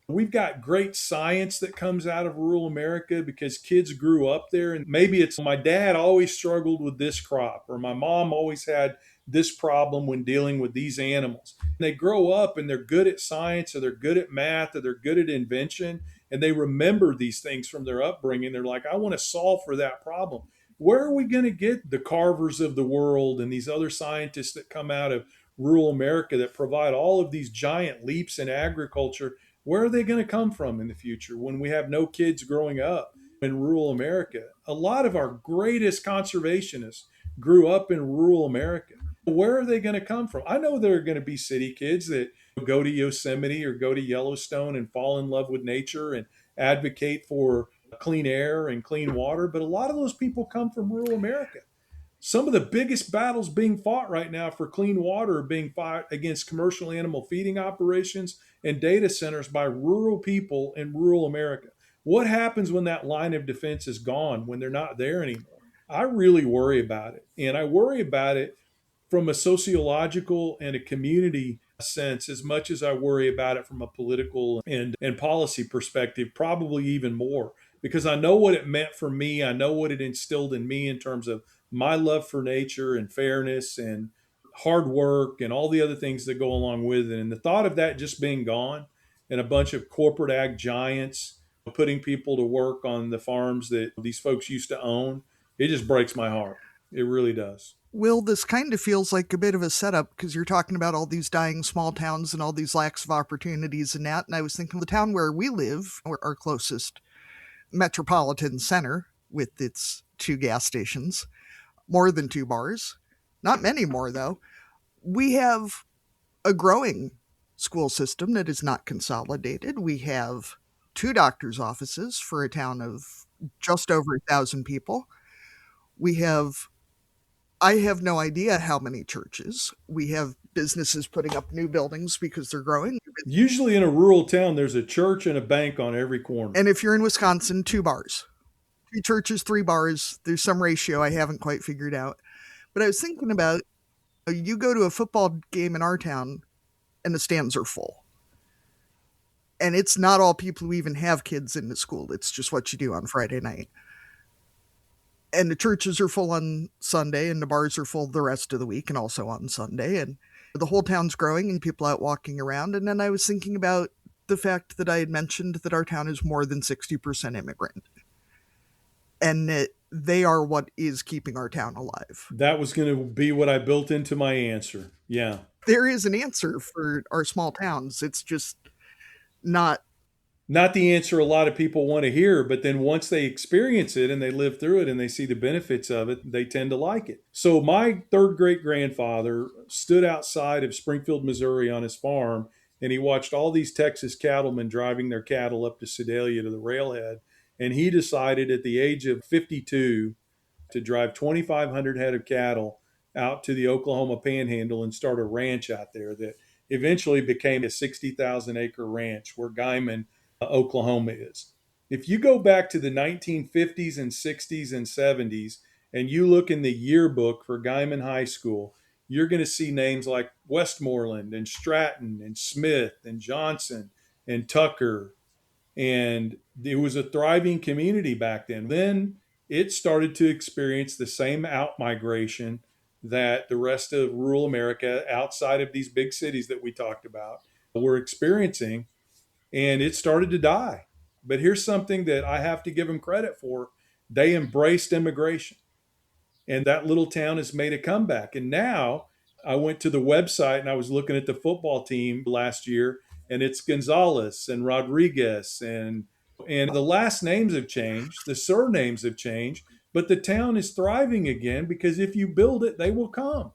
we've got great science that comes out of rural America because kids grew up there. And maybe it's my dad always struggled with this crop, or my mom always had this problem when dealing with these animals. And they grow up and they're good at science, or they're good at math, or they're good at invention, and they remember these things from their upbringing. They're like, I want to solve for that problem. Where are we going to get the Carvers of the world and these other scientists that come out of rural America that provide all of these giant leaps in agriculture? Where are they going to come from in the future when we have no kids growing up in rural America? A lot of our greatest conservationists grew up in rural America. Where are they going to come from? I know there are going to be city kids that go to Yosemite or go to Yellowstone and fall in love with nature and advocate for clean air and clean water, but a lot of those people come from rural America. Some of the biggest battles being fought right now for clean water are being fought against commercial animal feeding operations and data centers by rural people in rural America. What happens when that line of defense is gone, when they're not there anymore? I really worry about it. And I worry about it from a sociological and a community sense as much as I worry about it from a political and policy perspective, probably even more, because I know what it meant for me. I know what it instilled in me in terms of my love for nature and fairness and hard work and all the other things that go along with it. And the thought of that just being gone and a bunch of corporate ag giants putting people to work on the farms that these folks used to own, it just breaks my heart. It really does. Will, this kind of feels like a bit of a setup because you're talking about all these dying small towns and all these lacks of opportunities and that. And I was thinking the town where we live, or our closest metropolitan center with its 2 gas stations, more than 2 bars, not many more though. We have a growing school system that is not consolidated. We have 2 doctors' offices for a town of just over 1,000 people. We have I have no idea how many churches. We have businesses putting up new buildings because they're growing. Usually in a rural town, there's a church and a bank on every corner. And if you're in Wisconsin, 2 bars. 2 churches, 3 bars. There's some ratio I haven't quite figured out. But I was thinking about, you go to a football game in our town and the stands are full. And it's not all people who even have kids in the school. It's just what you do on Friday night. And the churches are full on Sunday, and the bars are full the rest of the week and also on Sunday. And the whole town's growing and people out walking around. And then I was thinking about the fact that I had mentioned that our town is more than 60% immigrant. And that they are what is keeping our town alive. That was going to be what I built into my answer. Yeah. There is an answer for our small towns. It's just not the answer a lot of people want to hear, but then once they experience it and they live through it and they see the benefits of it, they tend to like it. So my third great grandfather stood outside of Springfield, Missouri on his farm, and he watched all these Texas cattlemen driving their cattle up to Sedalia to the railhead. And he decided at the age of 52 to drive 2,500 head of cattle out to the Oklahoma Panhandle and start a ranch out there that eventually became a 60,000 acre ranch where Guyman, Oklahoma is. If you go back to the 1950s and 60s and 70s and you look in the yearbook for Guyman High School, you're going to see names like Westmoreland and Stratton and Smith and Johnson and Tucker. And it was a thriving community back then. Then it started to experience the same outmigration that the rest of rural America outside of these big cities that we talked about were experiencing, and it started to die. But here's something that I have to give them credit for. They embraced immigration, and that little town has made a comeback. And now I went to the website and I was looking at the football team last year, and it's Gonzalez and Rodriguez, and the last names have changed, the surnames have changed, but the town is thriving again because if you build it, they will come.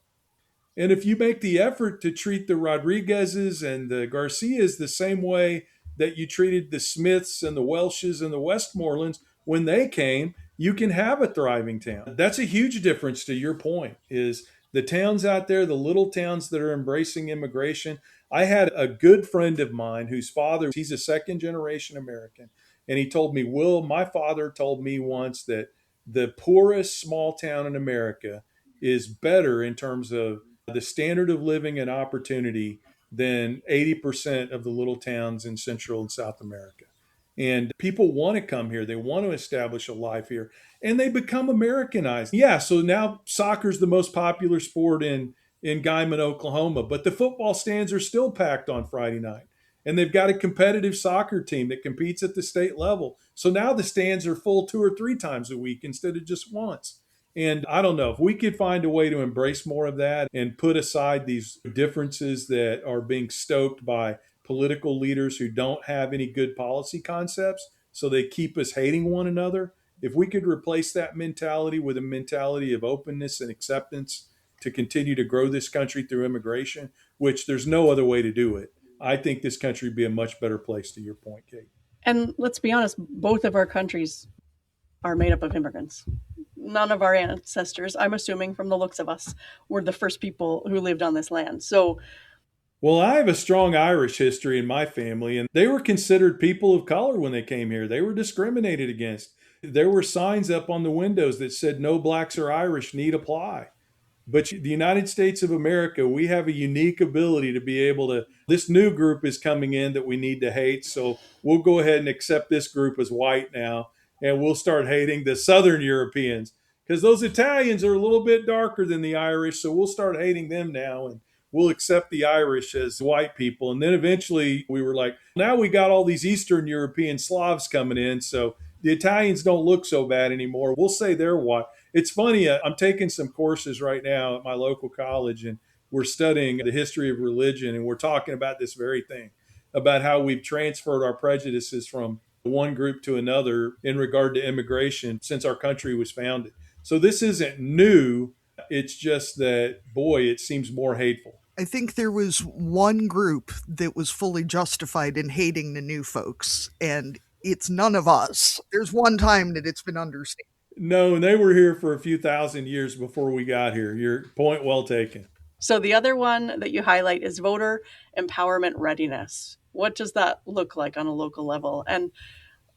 And if you make the effort to treat the Rodriguezes and the Garcias the same way that you treated the Smiths and the Welshes and the Westmorelands when they came, you can have a thriving town. That's a huge difference to your point, is the towns out there, the little towns that are embracing immigration. I had a good friend of mine whose father, he's a second generation American. And he told me, Will, my father told me once that the poorest small town in America is better in terms of the standard of living and opportunity than 80% of the little towns in Central and South America. And people want to come here. They want to establish a life here. And they become Americanized. Yeah, so now soccer's the most popular sport in Guyman, Oklahoma. But the football stands are still packed on Friday night. And they've got a competitive soccer team that competes at the state level. So now the stands are full 2 or 3 times a week instead of just once. And I don't know, if we could find a way to embrace more of that and put aside these differences that are being stoked by political leaders who don't have any good policy concepts, so they keep us hating one another. If we could replace that mentality with a mentality of openness and acceptance to continue to grow this country through immigration, which there's no other way to do it, I think this country would be a much better place, to your point, Kate. And let's be honest, both of our countries are made up of immigrants. None of our ancestors, I'm assuming from the looks of us, were the first people who lived on this land. So, well, I have a strong Irish history in my family, and they were considered people of color when they came here. They were discriminated against. There were signs up on the windows that said no blacks or Irish need apply. But the United States of America, we have a unique ability to be able to, this new group is coming in that we need to hate. So we'll go ahead and accept this group as white now, and we'll start hating the Southern Europeans because those Italians are a little bit darker than the Irish. So we'll start hating them now, and we'll accept the Irish as white people. And then eventually we were like, now we got all these Eastern European Slavs coming in. So the Italians don't look so bad anymore. We'll say they're white. It's funny, I'm taking some courses right now at my local college, and we're studying the history of religion, and we're talking about this very thing, about how we've transferred our prejudices from one group to another in regard to immigration since our country was founded. So this isn't new. It's just that, boy, it seems more hateful. I think there was one group that was fully justified in hating the new folks, and it's none of us. There's one time that it's been understated. No, and they were here for a few thousand years before we got here. Your point well taken. So the other one that you highlight is voter empowerment readiness. What does that look like on a local level? And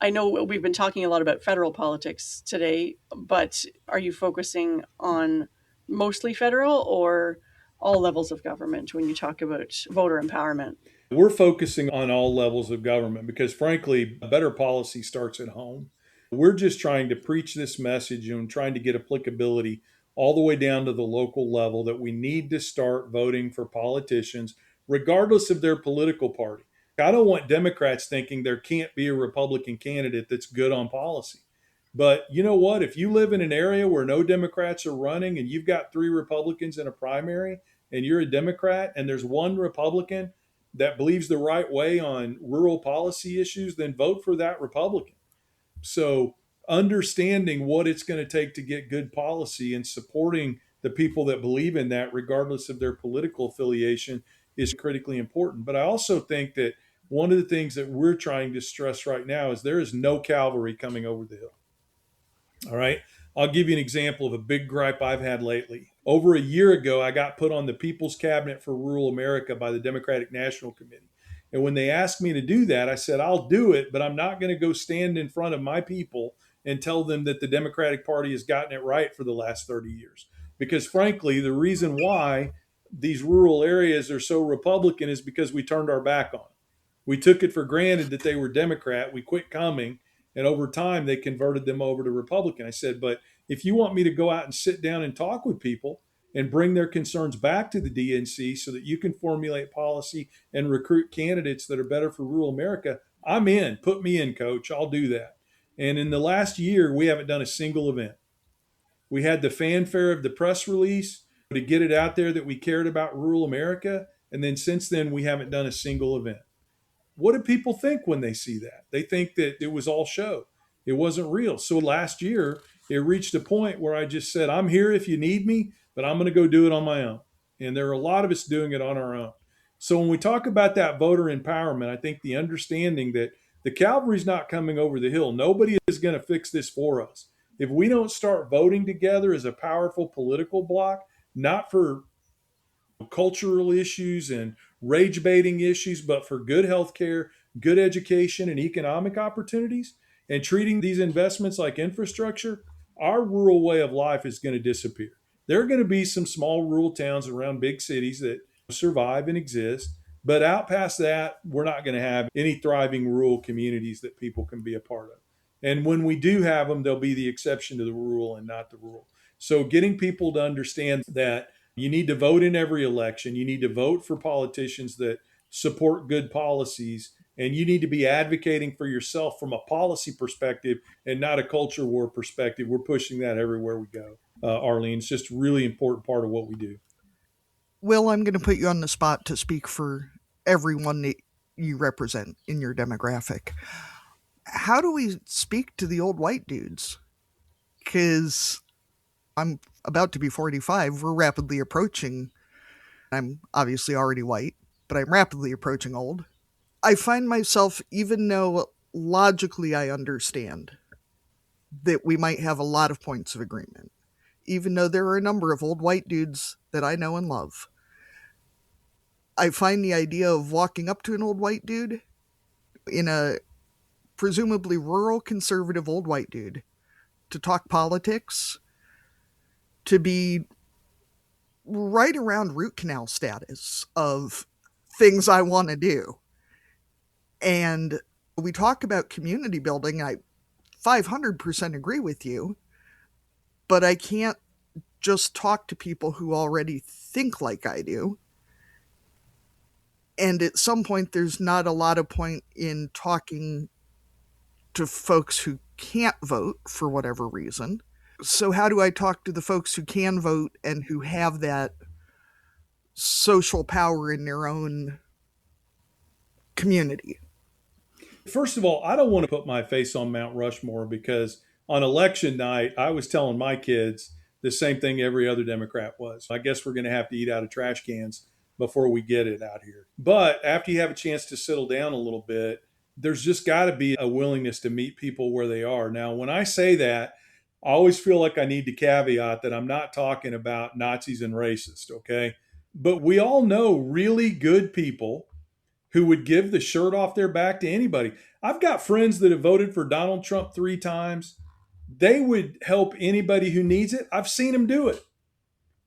I know we've been talking a lot about federal politics today, but are you focusing on mostly federal or all levels of government when you talk about voter empowerment? We're focusing on all levels of government because, frankly, a better policy starts at home. We're just trying to preach this message and trying to get applicability all the way down to the local level that we need to start voting for politicians, regardless of their political party. I don't want Democrats thinking there can't be a Republican candidate that's good on policy. But you know what? If you live in an area where no Democrats are running and you've got three Republicans in a primary and you're a Democrat and there's one Republican that believes the right way on rural policy issues, then vote for that Republican. So, understanding what it's going to take to get good policy and supporting the people that believe in that, regardless of their political affiliation, is critically important. But I also think that one of the things that we're trying to stress right now is there is no cavalry coming over the hill. All right. I'll give you an example of a big gripe I've had lately. Over a year ago, I got put on the People's Cabinet for Rural America by the Democratic National Committee. And when they asked me to do that, I said, I'll do it, but I'm not going to go stand in front of my people and tell them that the Democratic Party has gotten it right for the last 30 years. Because frankly, the reason why these rural areas are so Republican is because we turned our back on them. We took it for granted that they were Democrat. We quit coming. And over time, they converted them over to Republican. I said, but if you want me to go out and sit down and talk with people and bring their concerns back to the DNC so that you can formulate policy and recruit candidates that are better for rural America, I'm in. Put me in, coach. I'll do that. And in the last year, we haven't done a single event. We had the fanfare of the press release to get it out there that we cared about rural America. And then since then, we haven't done a single event. What do people think when they see that? They think that it was all show. It wasn't real. So last year, it reached a point where I just said, I'm here if you need me, but I'm going to go do it on my own. And there are a lot of us doing it on our own. So when we talk about that voter empowerment, I think the understanding that the cavalry's not coming over the hill. Nobody is going to fix this for us. If we don't start voting together as a powerful political bloc, not for cultural issues and rage baiting issues, but for good health care, good education, and economic opportunities, and treating these investments like infrastructure, our rural way of life is going to disappear. There are going to be some small rural towns around big cities that survive and exist, but out past that, we're not going to have any thriving rural communities that people can be a part of. And when we do have them, they'll be the exception to the rule and not the rule. So getting people to understand that you need to vote in every election. You need to vote for politicians that support good policies. And you need to be advocating for yourself from a policy perspective and not a culture war perspective. We're pushing that everywhere we go, Arlene. It's just a really important part of what we do. Will, I'm going to put you on the spot to speak for everyone that you represent in your demographic. How do we speak to the old white dudes? Because I'm about to be 45. We're rapidly approaching. I'm obviously already white, but I'm rapidly approaching old. I find myself, even though logically I understand that we might have a lot of points of agreement, even though there are a number of old white dudes that I know and love, I find the idea of walking up to an old white dude in a presumably rural conservative old white dude to talk politics to be right around root canal status of things I want to do. And we talk about community building. I 500% agree with you, but I can't just talk to people who already think like I do. And at some point, there's not a lot of point in talking to folks who can't vote for whatever reason. So how do I talk to the folks who can vote and who have that social power in their own community? First of all, I don't want to put my face on Mount Rushmore because on election night, I was telling my kids the same thing every other Democrat was. I guess we're going to have to eat out of trash cans before we get it out here. But after you have a chance to settle down a little bit, there's just got to be a willingness to meet people where they are. Now, when I say that, I always feel like I need to caveat that I'm not talking about Nazis and racists, okay? But we all know really good people who would give the shirt off their back to anybody. I've got friends that have voted for Donald Trump 3 times. They would help anybody who needs it. I've seen them do it.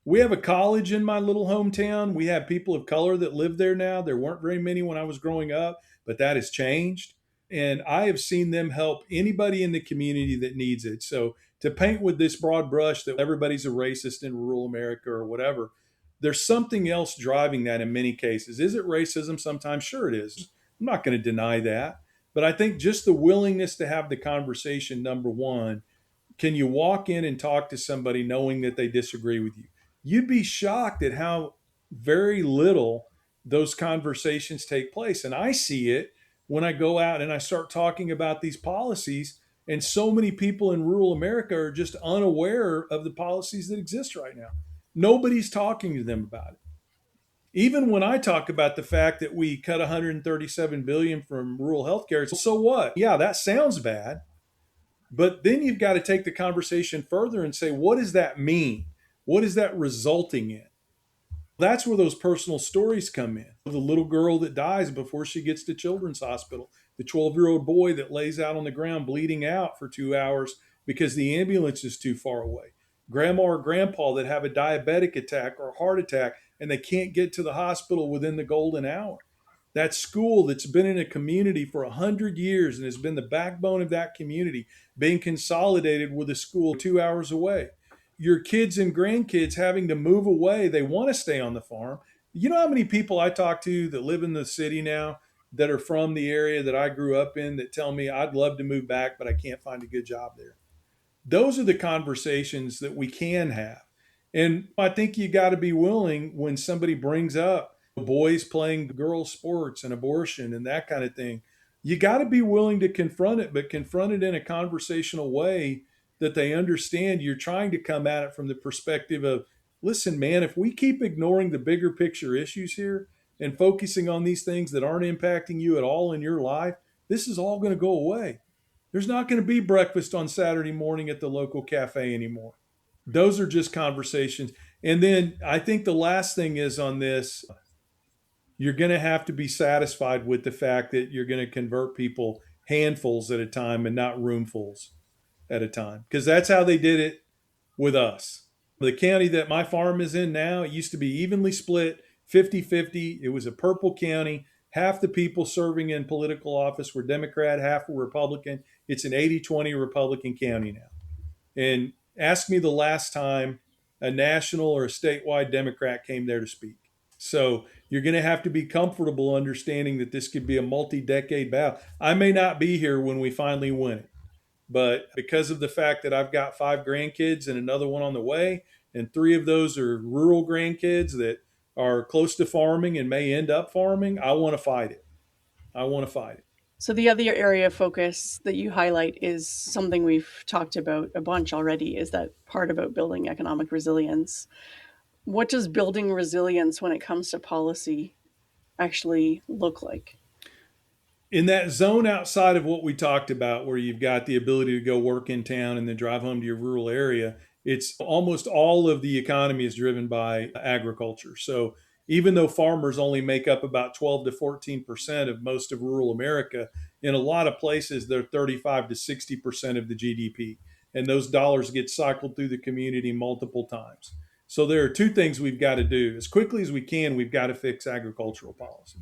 We have a college in my little hometown. We have people of color that live there now. There weren't very many when I was growing up, but that has changed. And I have seen them help anybody in the community that needs it. So to paint with this broad brush that everybody's a racist in rural America or whatever, there's something else driving that in many cases. Is it racism? Sometimes, sure it is. I'm not going to deny that. But I think just the willingness to have the conversation, number one, can you walk in and talk to somebody knowing that they disagree with you? You'd be shocked at how very little those conversations take place. And I see it when I go out and I start talking about these policies. And so many people in rural America are just unaware of the policies that exist right now. Nobody's talking to them about it. Even when I talk about the fact that we cut 137 billion from rural healthcare, so what? Yeah, that sounds bad. But then you've got to take the conversation further and say, what does that mean? What is that resulting in? That's where those personal stories come in. The little girl that dies before she gets to Children's Hospital, the 12-year-old boy that lays out on the ground bleeding out for 2 hours because the ambulance is too far away. Grandma or grandpa that have a diabetic attack or a heart attack and they can't get to the hospital within the golden hour. That school that's been in a community for 100 years and has been the backbone of that community being consolidated with a school 2 hours away. Your kids and grandkids having to move away. They want to stay on the farm. You know how many people I talk to that live in the city now that are from the area that I grew up in that tell me I'd love to move back, but I can't find a good job there. Those are the conversations that we can have. And I think you got to be willing when somebody brings up boys playing girls' sports and abortion and that kind of thing. You got to be willing to confront it, but confront it in a conversational way that they understand you're trying to come at it from the perspective of, listen, man, if we keep ignoring the bigger picture issues here and focusing on these things that aren't impacting you at all in your life, this is all going to go away. There's not going to be breakfast on Saturday morning at the local cafe anymore. Those are just conversations. And then I think the last thing is on this, you're going to have to be satisfied with the fact that you're going to convert people handfuls at a time and not roomfuls at a time, because that's how they did it with us. The county that my farm is in now, it used to be evenly split, 50-50. It was a purple county. Half the people serving in political office were Democrat, half were Republican. It's an 80-20 Republican county now. And ask me the last time a national or a statewide Democrat came there to speak. So you're going to have to be comfortable understanding that this could be a multi-decade battle. I may not be here when we finally win it, but because of the fact that I've got 5 grandkids and another one on the way, and 3 of those are rural grandkids that are close to farming and may end up farming, I want to fight it. I want to fight it. So the other area of focus that you highlight is something we've talked about a bunch already, is that part about building economic resilience. What does building resilience when it comes to policy actually look like? In that zone outside of what we talked about, where you've got the ability to go work in town and then drive home to your rural area, it's almost all of the economy is driven by agriculture. So even though farmers only make up about 12 to 14% of most of rural America, in a lot of places, they're 35 to 60% of the GDP. And those dollars get cycled through the community multiple times. So there are 2 things we've got to do. As quickly as we can, we've got to fix agricultural policy.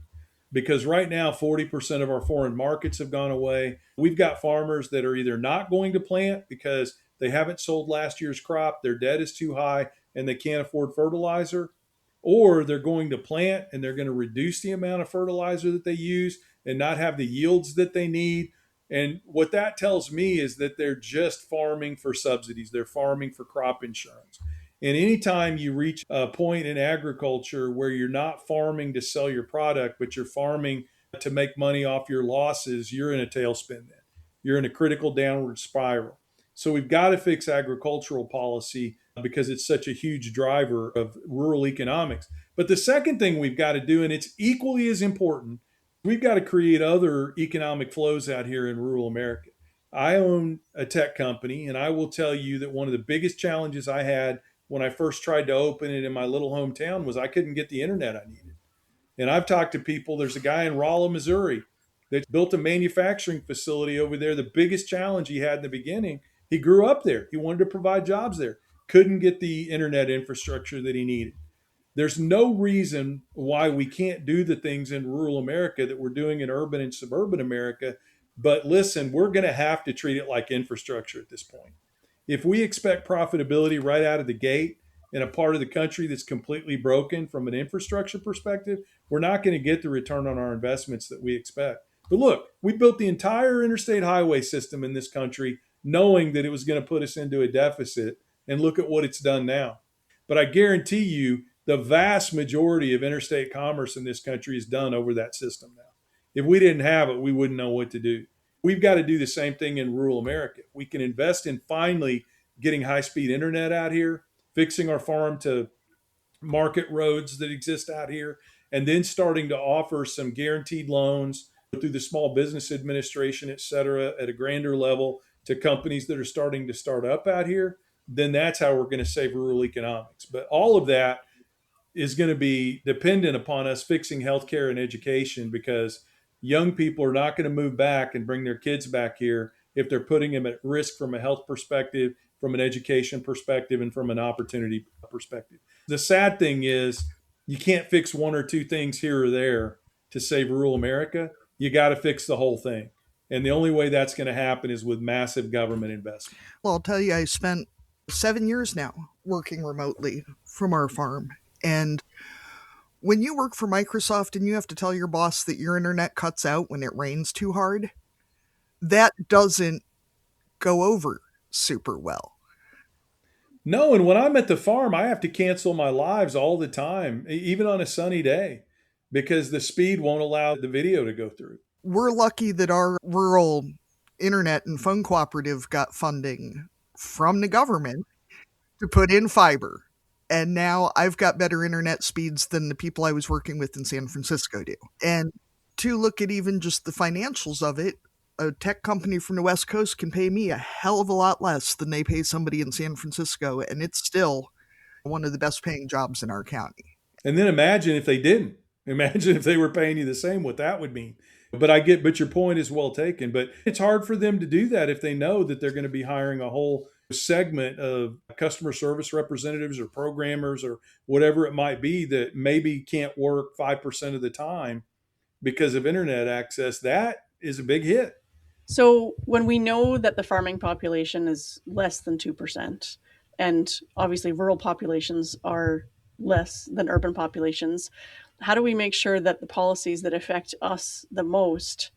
Because right now, 40% of our foreign markets have gone away. We've got farmers that are either not going to plant because they haven't sold last year's crop, their debt is too high, and they can't afford fertilizer, or they're going to plant and they're going to reduce the amount of fertilizer that they use and not have the yields that they need. And what that tells me is that they're just farming for subsidies. They're farming for crop insurance. And anytime you reach a point in agriculture where you're not farming to sell your product, but you're farming to make money off your losses, you're in a tailspin then. You're in a critical downward spiral. So we've got to fix agricultural policy because it's such a huge driver of rural economics. But the second thing we've got to do, and it's equally as important, we've got to create other economic flows out here in rural America. I own a tech company, and I will tell you that one of the biggest challenges I had when I first tried to open it in my little hometown was I couldn't get the internet I needed. And I've talked to people. There's a guy in Rolla, Missouri, that built a manufacturing facility over there. The biggest challenge he had in the beginning, he grew up there. He wanted to provide jobs there. Couldn't get the internet infrastructure that he needed. There's no reason why we can't do the things in rural America that we're doing in urban and suburban America. But listen, we're going to have to treat it like infrastructure at this point. If we expect profitability right out of the gate in a part of the country that's completely broken from an infrastructure perspective, we're not going to get the return on our investments that we expect. But look, we built the entire interstate highway system in this country knowing that it was going to put us into a deficit, and look at what it's done now. But I guarantee you, the vast majority of interstate commerce in this country is done over that system now. If we didn't have it, we wouldn't know what to do. We've got to do the same thing in rural America. We can invest in finally getting high-speed internet out here, fixing our farm to market roads that exist out here, and then starting to offer some guaranteed loans through the Small Business Administration, et cetera, at a grander level to companies that are starting to start up out here. Then that's how we're going to save rural economics. But all of that is going to be dependent upon us fixing healthcare and education, because young people are not going to move back and bring their kids back here if they're putting them at risk from a health perspective, from an education perspective, and from an opportunity perspective. The sad thing is you can't fix one or two things here or there to save rural America. You got to fix the whole thing. And the only way that's going to happen is with massive government investment. Well, I'll tell you, I spent 7 years now working remotely from our farm. And when you work for Microsoft and you have to tell your boss that your internet cuts out when it rains too hard, that doesn't go over super well. No, and when I'm at the farm, I have to cancel my lives all the time, even on a sunny day, because the speed won't allow the video to go through. We're lucky that our rural internet and phone cooperative got funding from the government to put in fiber. And now I've got better internet speeds than the people I was working with in San Francisco do. And to look at even just the financials of it, a tech company from the West Coast can pay me a hell of a lot less than they pay somebody in San Francisco. And it's still one of the best paying jobs in our county. And then imagine if they didn't. Imagine if they were paying you the same, what that would mean. But your point is well taken. But it's hard for them to do that if they know that they're going to be hiring a whole segment of customer service representatives or programmers or whatever it might be that maybe can't work 5% of the time because of internet access. That is a big hit. So when we know that the farming population is less than 2%, and obviously rural populations are less than urban populations, how do we make sure that the policies that affect us the most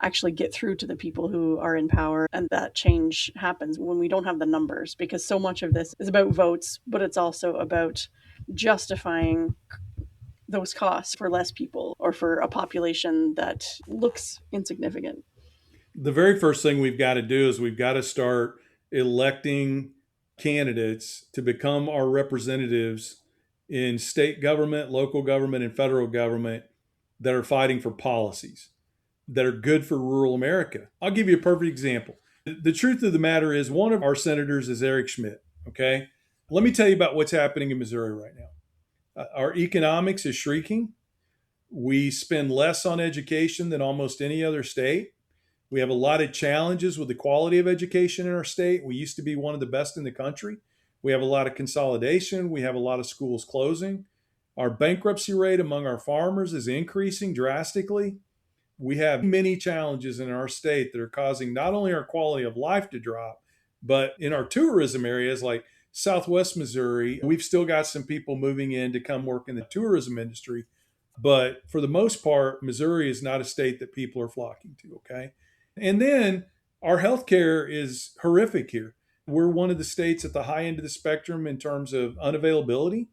actually get through to the people who are in power, and that change happens when we don't have the numbers? Because so much of this is about votes, but it's also about justifying those costs for less people or for a population that looks insignificant. The very first thing we've got to do is we've got to start electing candidates to become our representatives in state government, local government, and federal government that are fighting for policies that are good for rural America. I'll give you a perfect example. The truth of the matter is one of our senators is Eric Schmidt, okay? Let me tell you about what's happening in Missouri right now. Our economics is shrinking. We spend less on education than almost any other state. We have a lot of challenges with the quality of education in our state. We used to be one of the best in the country. We have a lot of consolidation. We have a lot of schools closing. Our bankruptcy rate among our farmers is increasing drastically. We have many challenges in our state that are causing not only our quality of life to drop, but in our tourism areas like Southwest Missouri, we've still got some people moving in to come work in the tourism industry. But for the most part, Missouri is not a state that people are flocking to, okay? And then our healthcare is horrific here. We're one of the states at the high end of the spectrum in terms of unavailability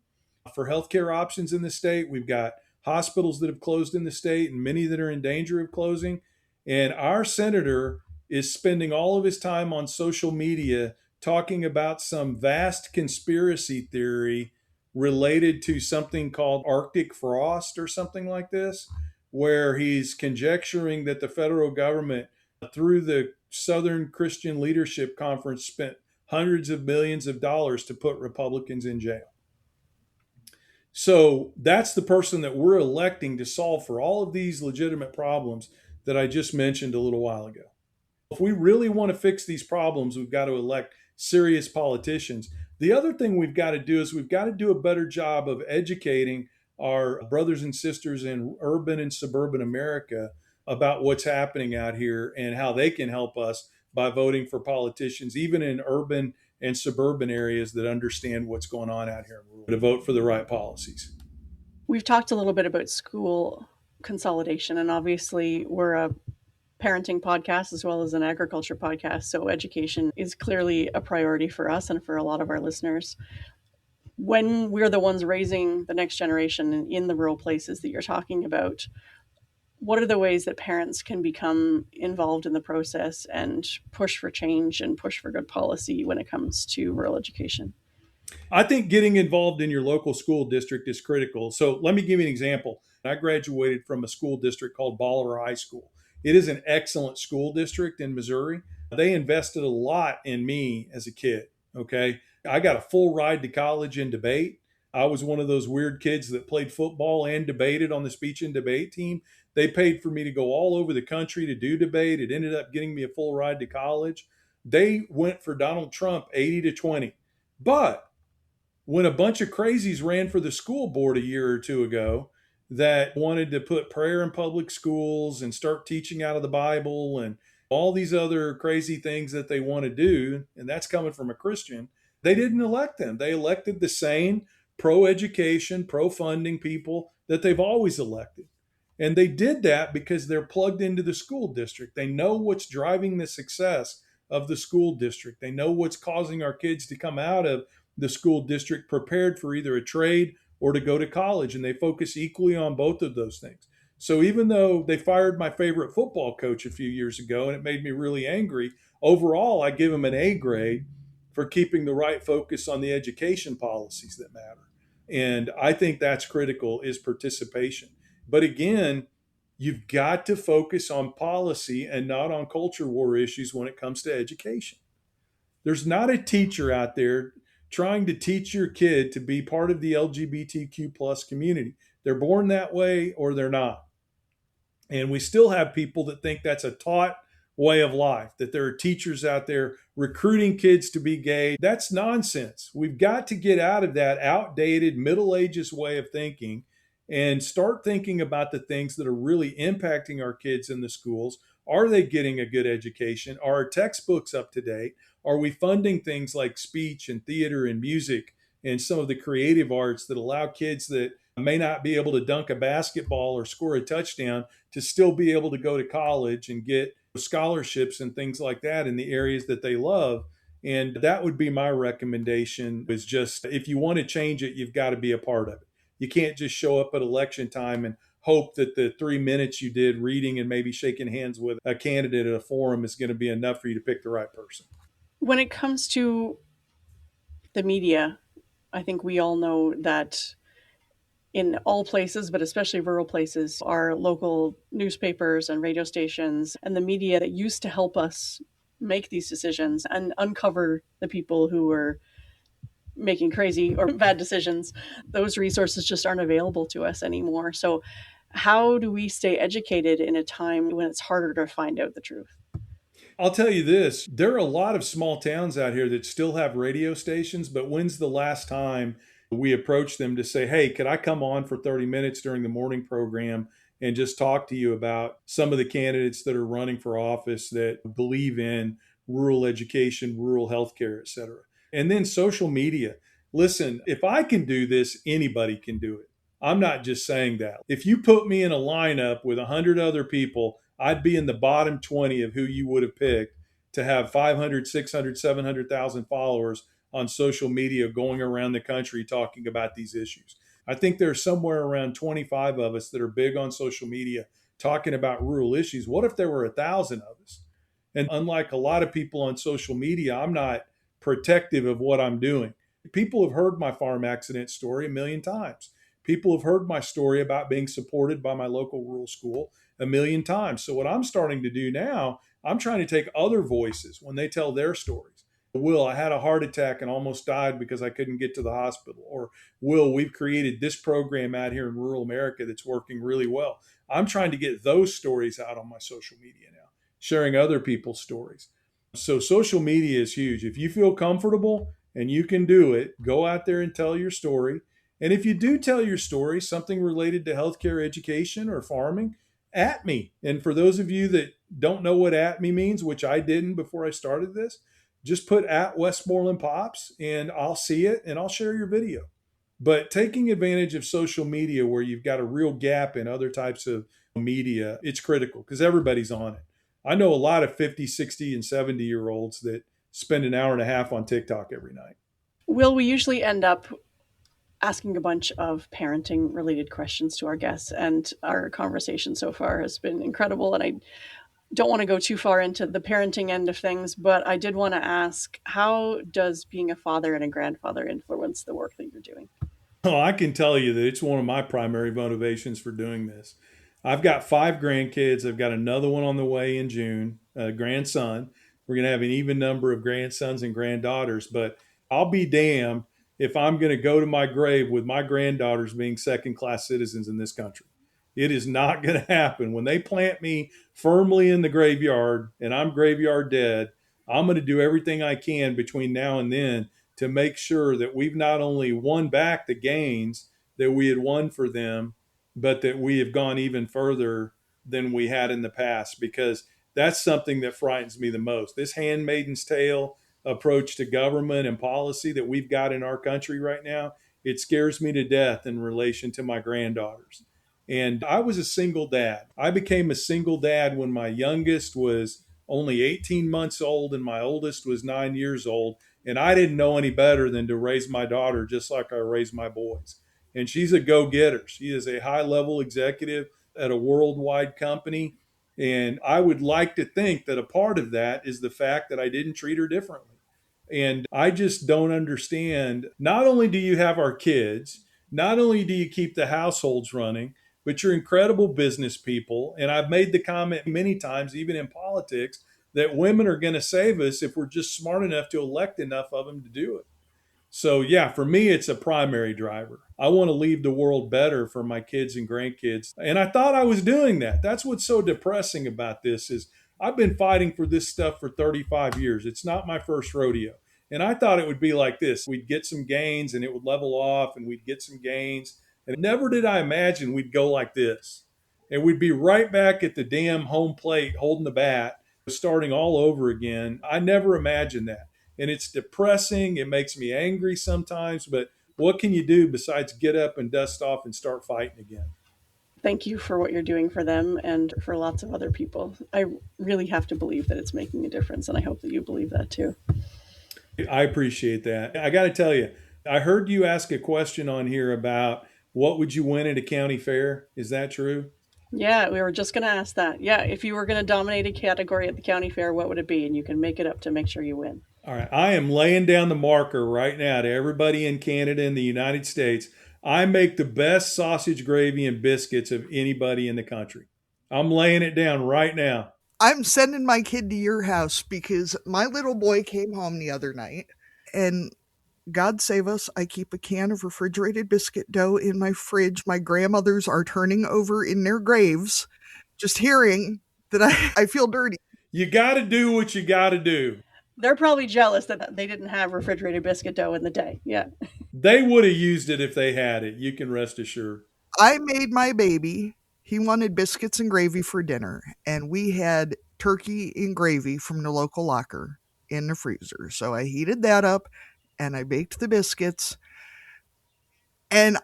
for healthcare options in the state. We've got hospitals that have closed in the state and many that are in danger of closing. And our senator is spending all of his time on social media talking about some vast conspiracy theory related to something called Arctic frost or something like this, where he's conjecturing that the federal government through the Southern Christian Leadership Conference, spent hundreds of millions of dollars to put Republicans in jail. So that's the person that we're electing to solve for all of these legitimate problems that I just mentioned a little while ago. If we really want to fix these problems, we've got to elect serious politicians. The other thing we've got to do is we've got to do a better job of educating our brothers and sisters in urban and suburban America about what's happening out here and how they can help us by voting for politicians, even in urban and suburban areas that understand what's going on out here, to vote for the right policies. We've talked a little bit about school consolidation, and obviously we're a parenting podcast as well as an agriculture podcast. So education is clearly a priority for us and for a lot of our listeners. When we're the ones raising the next generation in the rural places that you're talking about, what are the ways that parents can become involved in the process and push for change and push for good policy when it comes to rural education? I think getting involved in your local school district is critical. So let me give you an example. I graduated from a school district called Baller High School. It is an excellent school district in Missouri. They invested a lot in me as a kid. Okay. I got a full ride to college in debate. I was one of those weird kids that played football and debated on the speech and debate team. They paid for me to go all over the country to do debate. It ended up getting me a full ride to college. They went for Donald Trump 80-20. But when a bunch of crazies ran for the school board a year or two ago that wanted to put prayer in public schools and start teaching out of the Bible and all these other crazy things that they want to do, and that's coming from a Christian, they didn't elect them. They elected the same pro-education, pro-funding people that they've always elected. And they did that because they're plugged into the school district. They know what's driving the success of the school district. They know what's causing our kids to come out of the school district prepared for either a trade or to go to college. And they focus equally on both of those things. So even though they fired my favorite football coach a few years ago and it made me really angry, overall, I give them an A grade for keeping the right focus on the education policies that matter. And I think that's critical, is participation. But again, you've got to focus on policy and not on culture war issues when it comes to education. There's not a teacher out there trying to teach your kid to be part of the LGBTQ plus community. They're born that way or they're not. And we still have people that think that's a taught way of life, that there are teachers out there recruiting kids to be gay. That's nonsense. We've got to get out of that outdated Middle Ages way of thinking and start thinking about the things that are really impacting our kids in the schools. Are they getting a good education? Are our textbooks up to date? Are we funding things like speech and theater and music and some of the creative arts that allow kids that may not be able to dunk a basketball or score a touchdown to still be able to go to college and get scholarships and things like that in the areas that they love? And that would be my recommendation, is just, if you want to change it, you've got to be a part of it. You can't just show up at election time and hope that the 3 minutes you did reading and maybe shaking hands with a candidate at a forum is going to be enough for you to pick the right person. When it comes to the media, I think we all know that in all places, but especially rural places, our local newspapers and radio stations and the media that used to help us make these decisions and uncover the people who were making crazy or bad decisions, those resources just aren't available to us anymore. So how do we stay educated in a time when it's harder to find out the truth? I'll tell you this, there are a lot of small towns out here that still have radio stations, but when's the last time we approached them to say, hey, could I come on for 30 minutes during the morning program and just talk to you about some of the candidates that are running for office that believe in rural education, rural healthcare, et cetera. And then social media. Listen, if I can do this, anybody can do it. I'm not just saying that. If you put me in a lineup with 100 other people, I'd be in the bottom 20 of who you would have picked to have 500, 600, 700,000 followers on social media going around the country talking about these issues. I think there's somewhere around 25 of us that are big on social media talking about rural issues. What if there were 1,000 of us? And unlike a lot of people on social media, I'm not protective of what I'm doing. People have heard my farm accident story a million times. People have heard my story about being supported by my local rural school a million times. So what I'm starting to do now, I'm trying to take other voices when they tell their stories. Will, I had a heart attack and almost died because I couldn't get to the hospital. Or, Will, we've created this program out here in rural America that's working really well. I'm trying to get those stories out on my social media now, sharing other people's stories. So social media is huge. If you feel comfortable and you can do it, go out there and tell your story. And if you do tell your story, something related to healthcare, education, or farming, at me. And for those of you that don't know what at me means, which I didn't before I started this, just put at Westmoreland Pops and I'll see it and I'll share your video. But taking advantage of social media where you've got a real gap in other types of media, it's critical because everybody's on it. I know a lot of 50, 60, and 70-year-olds that spend an hour and a half on TikTok every night. Will, we usually end up asking a bunch of parenting related questions to our guests, and our conversation so far has been incredible. And I don't want to go too far into the parenting end of things, but I did want to ask, how does being a father and a grandfather influence the work that you're doing? Oh, I can tell you that it's one of my primary motivations for doing this. I've got 5 grandkids. I've got another one on the way in June, a grandson. We're going to have an even number of grandsons and granddaughters, but I'll be damned if I'm going to go to my grave with my granddaughters being second-class citizens in this country. It is not going to happen. When they plant me firmly in the graveyard and I'm graveyard dead, I'm going to do everything I can between now and then to make sure that we've not only won back the gains that we had won for them, but that we have gone even further than we had in the past, because that's something that frightens me the most. This handmaiden's tale approach to government and policy that we've got in our country right now, it scares me to death in relation to my granddaughters. And I was a single dad. I became a single dad when my youngest was only 18 months old and my oldest was 9 years old. And I didn't know any better than to raise my daughter just like I raised my boys. And she's a go-getter. She is a high-level executive at a worldwide company. And I would like to think that a part of that is the fact that I didn't treat her differently. And I just don't understand. Not only do you have our kids, not only do you keep the households running, but you're incredible business people. And I've made the comment many times, even in politics, that women are going to save us if we're just smart enough to elect enough of them to do it. So yeah, for me, it's a primary driver. I want to leave the world better for my kids and grandkids. And I thought I was doing that. That's what's so depressing about this is I've been fighting for this stuff for 35 years. It's not my first rodeo. And I thought it would be like this. We'd get some gains and it would level off and we'd get some gains. And never did I imagine we'd go like this. And we'd be right back at the damn home plate holding the bat, starting all over again. I never imagined that. And it's depressing. It makes me angry sometimes. But what can you do besides get up and dust off and start fighting again? Thank you for what you're doing for them and for lots of other people. I really have to believe that it's making a difference, and I hope that you believe that too. I appreciate that. I got to tell you, I heard you ask a question on here about what would you win at a county fair? Is that true? Yeah, we were just going to ask that. Yeah, if you were going to dominate a category at the county fair, what would it be? And you can make it up to make sure you win. All right. I am laying down the marker right now to everybody in Canada and the United States. I make the best sausage gravy and biscuits of anybody in the country. I'm laying it down right now. I'm sending my kid to your house because my little boy came home the other night and God save us, I keep a can of refrigerated biscuit dough in my fridge. My grandmothers are turning over in their graves. Just hearing that I feel dirty. You got to do what you got to do. They're probably jealous that they didn't have refrigerated biscuit dough in the day. Yeah. They would have used it if they had it. You can rest assured. I made my baby. He wanted biscuits and gravy for dinner, and we had turkey and gravy from the local locker in the freezer. So I heated that up and I baked the biscuits. And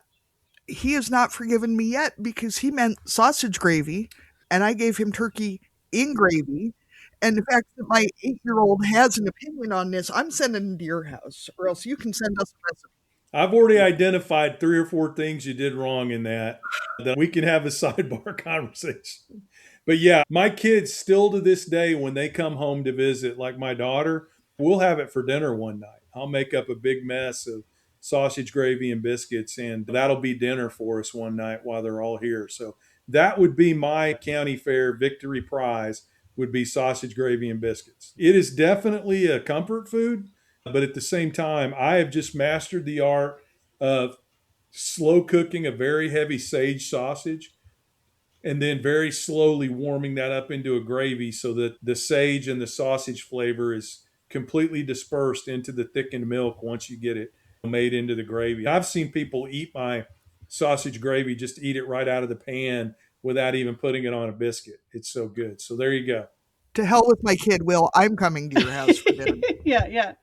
he has not forgiven me yet because he meant sausage gravy, and I gave him turkey in gravy. And the fact that my 8-year-old has an opinion on this, I'm sending him to your house, or else you can send us a recipe. I've already identified 3 or 4 things you did wrong in that we can have a sidebar conversation. But yeah, my kids still to this day, when they come home to visit, like my daughter, we'll have it for dinner one night. I'll make up a big mess of sausage gravy and biscuits, and that'll be dinner for us one night while they're all here. So that would be my county fair victory prize, would be sausage gravy and biscuits. It is definitely a comfort food, but at the same time, I have just mastered the art of slow cooking a very heavy sage sausage and then very slowly warming that up into a gravy so that the sage and the sausage flavor is completely dispersed into the thickened milk once you get it made into the gravy. I've seen people eat my sausage gravy, just eat it right out of the pan without even putting it on a biscuit. It's so good. So there you go. To hell with my kid, Will. I'm coming to your house for dinner. Yeah.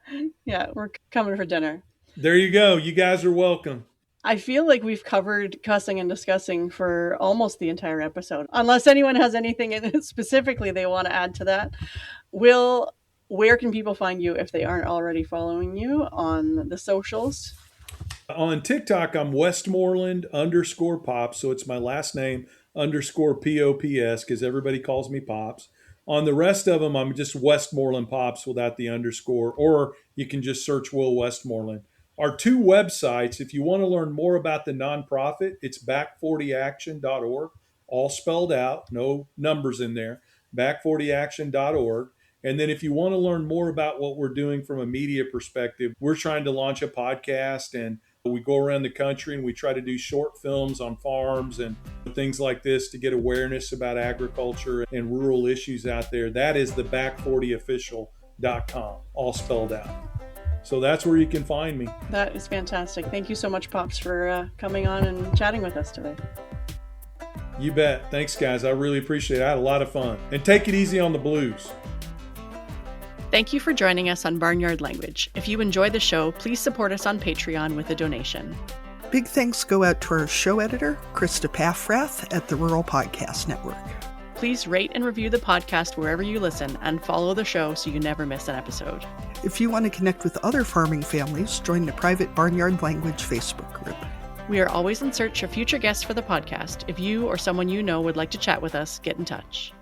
We're coming for dinner. There you go. You guys are welcome. I feel like we've covered cussing and discussing for almost the entire episode. Unless anyone has anything specifically they want to add to that. Will, where can people find you if they aren't already following you on the socials? On TikTok, I'm Westmoreland_Pops. So it's my last name _POPS because everybody calls me Pops. On the rest of them, I'm just Westmoreland Pops without the underscore, or you can just search Will Westmoreland. Our two websites, if you want to learn more about the nonprofit, it's back40action.org, all spelled out, no numbers in there, back40action.org. And then if you want to learn more about what we're doing from a media perspective, we're trying to launch a podcast, and we go around the country and we try to do short films on farms and things like this to get awareness about agriculture and rural issues out there. That is the back40official.com, all spelled out. So that's where you can find me. That is fantastic. Thank you so much, Pops, for coming on and chatting with us today. You bet. Thanks, guys. I really appreciate it. I had a lot of fun. And take it easy on the blues. Thank you for joining us on Barnyard Language. If you enjoy the show, please support us on Patreon with a donation. Big thanks go out to our show editor, Krista Paffrath at the Rural Podcast Network. Please rate and review the podcast wherever you listen and follow the show so you never miss an episode. If you want to connect with other farming families, join the private Barnyard Language Facebook group. We are always in search of future guests for the podcast. If you or someone you know would like to chat with us, get in touch.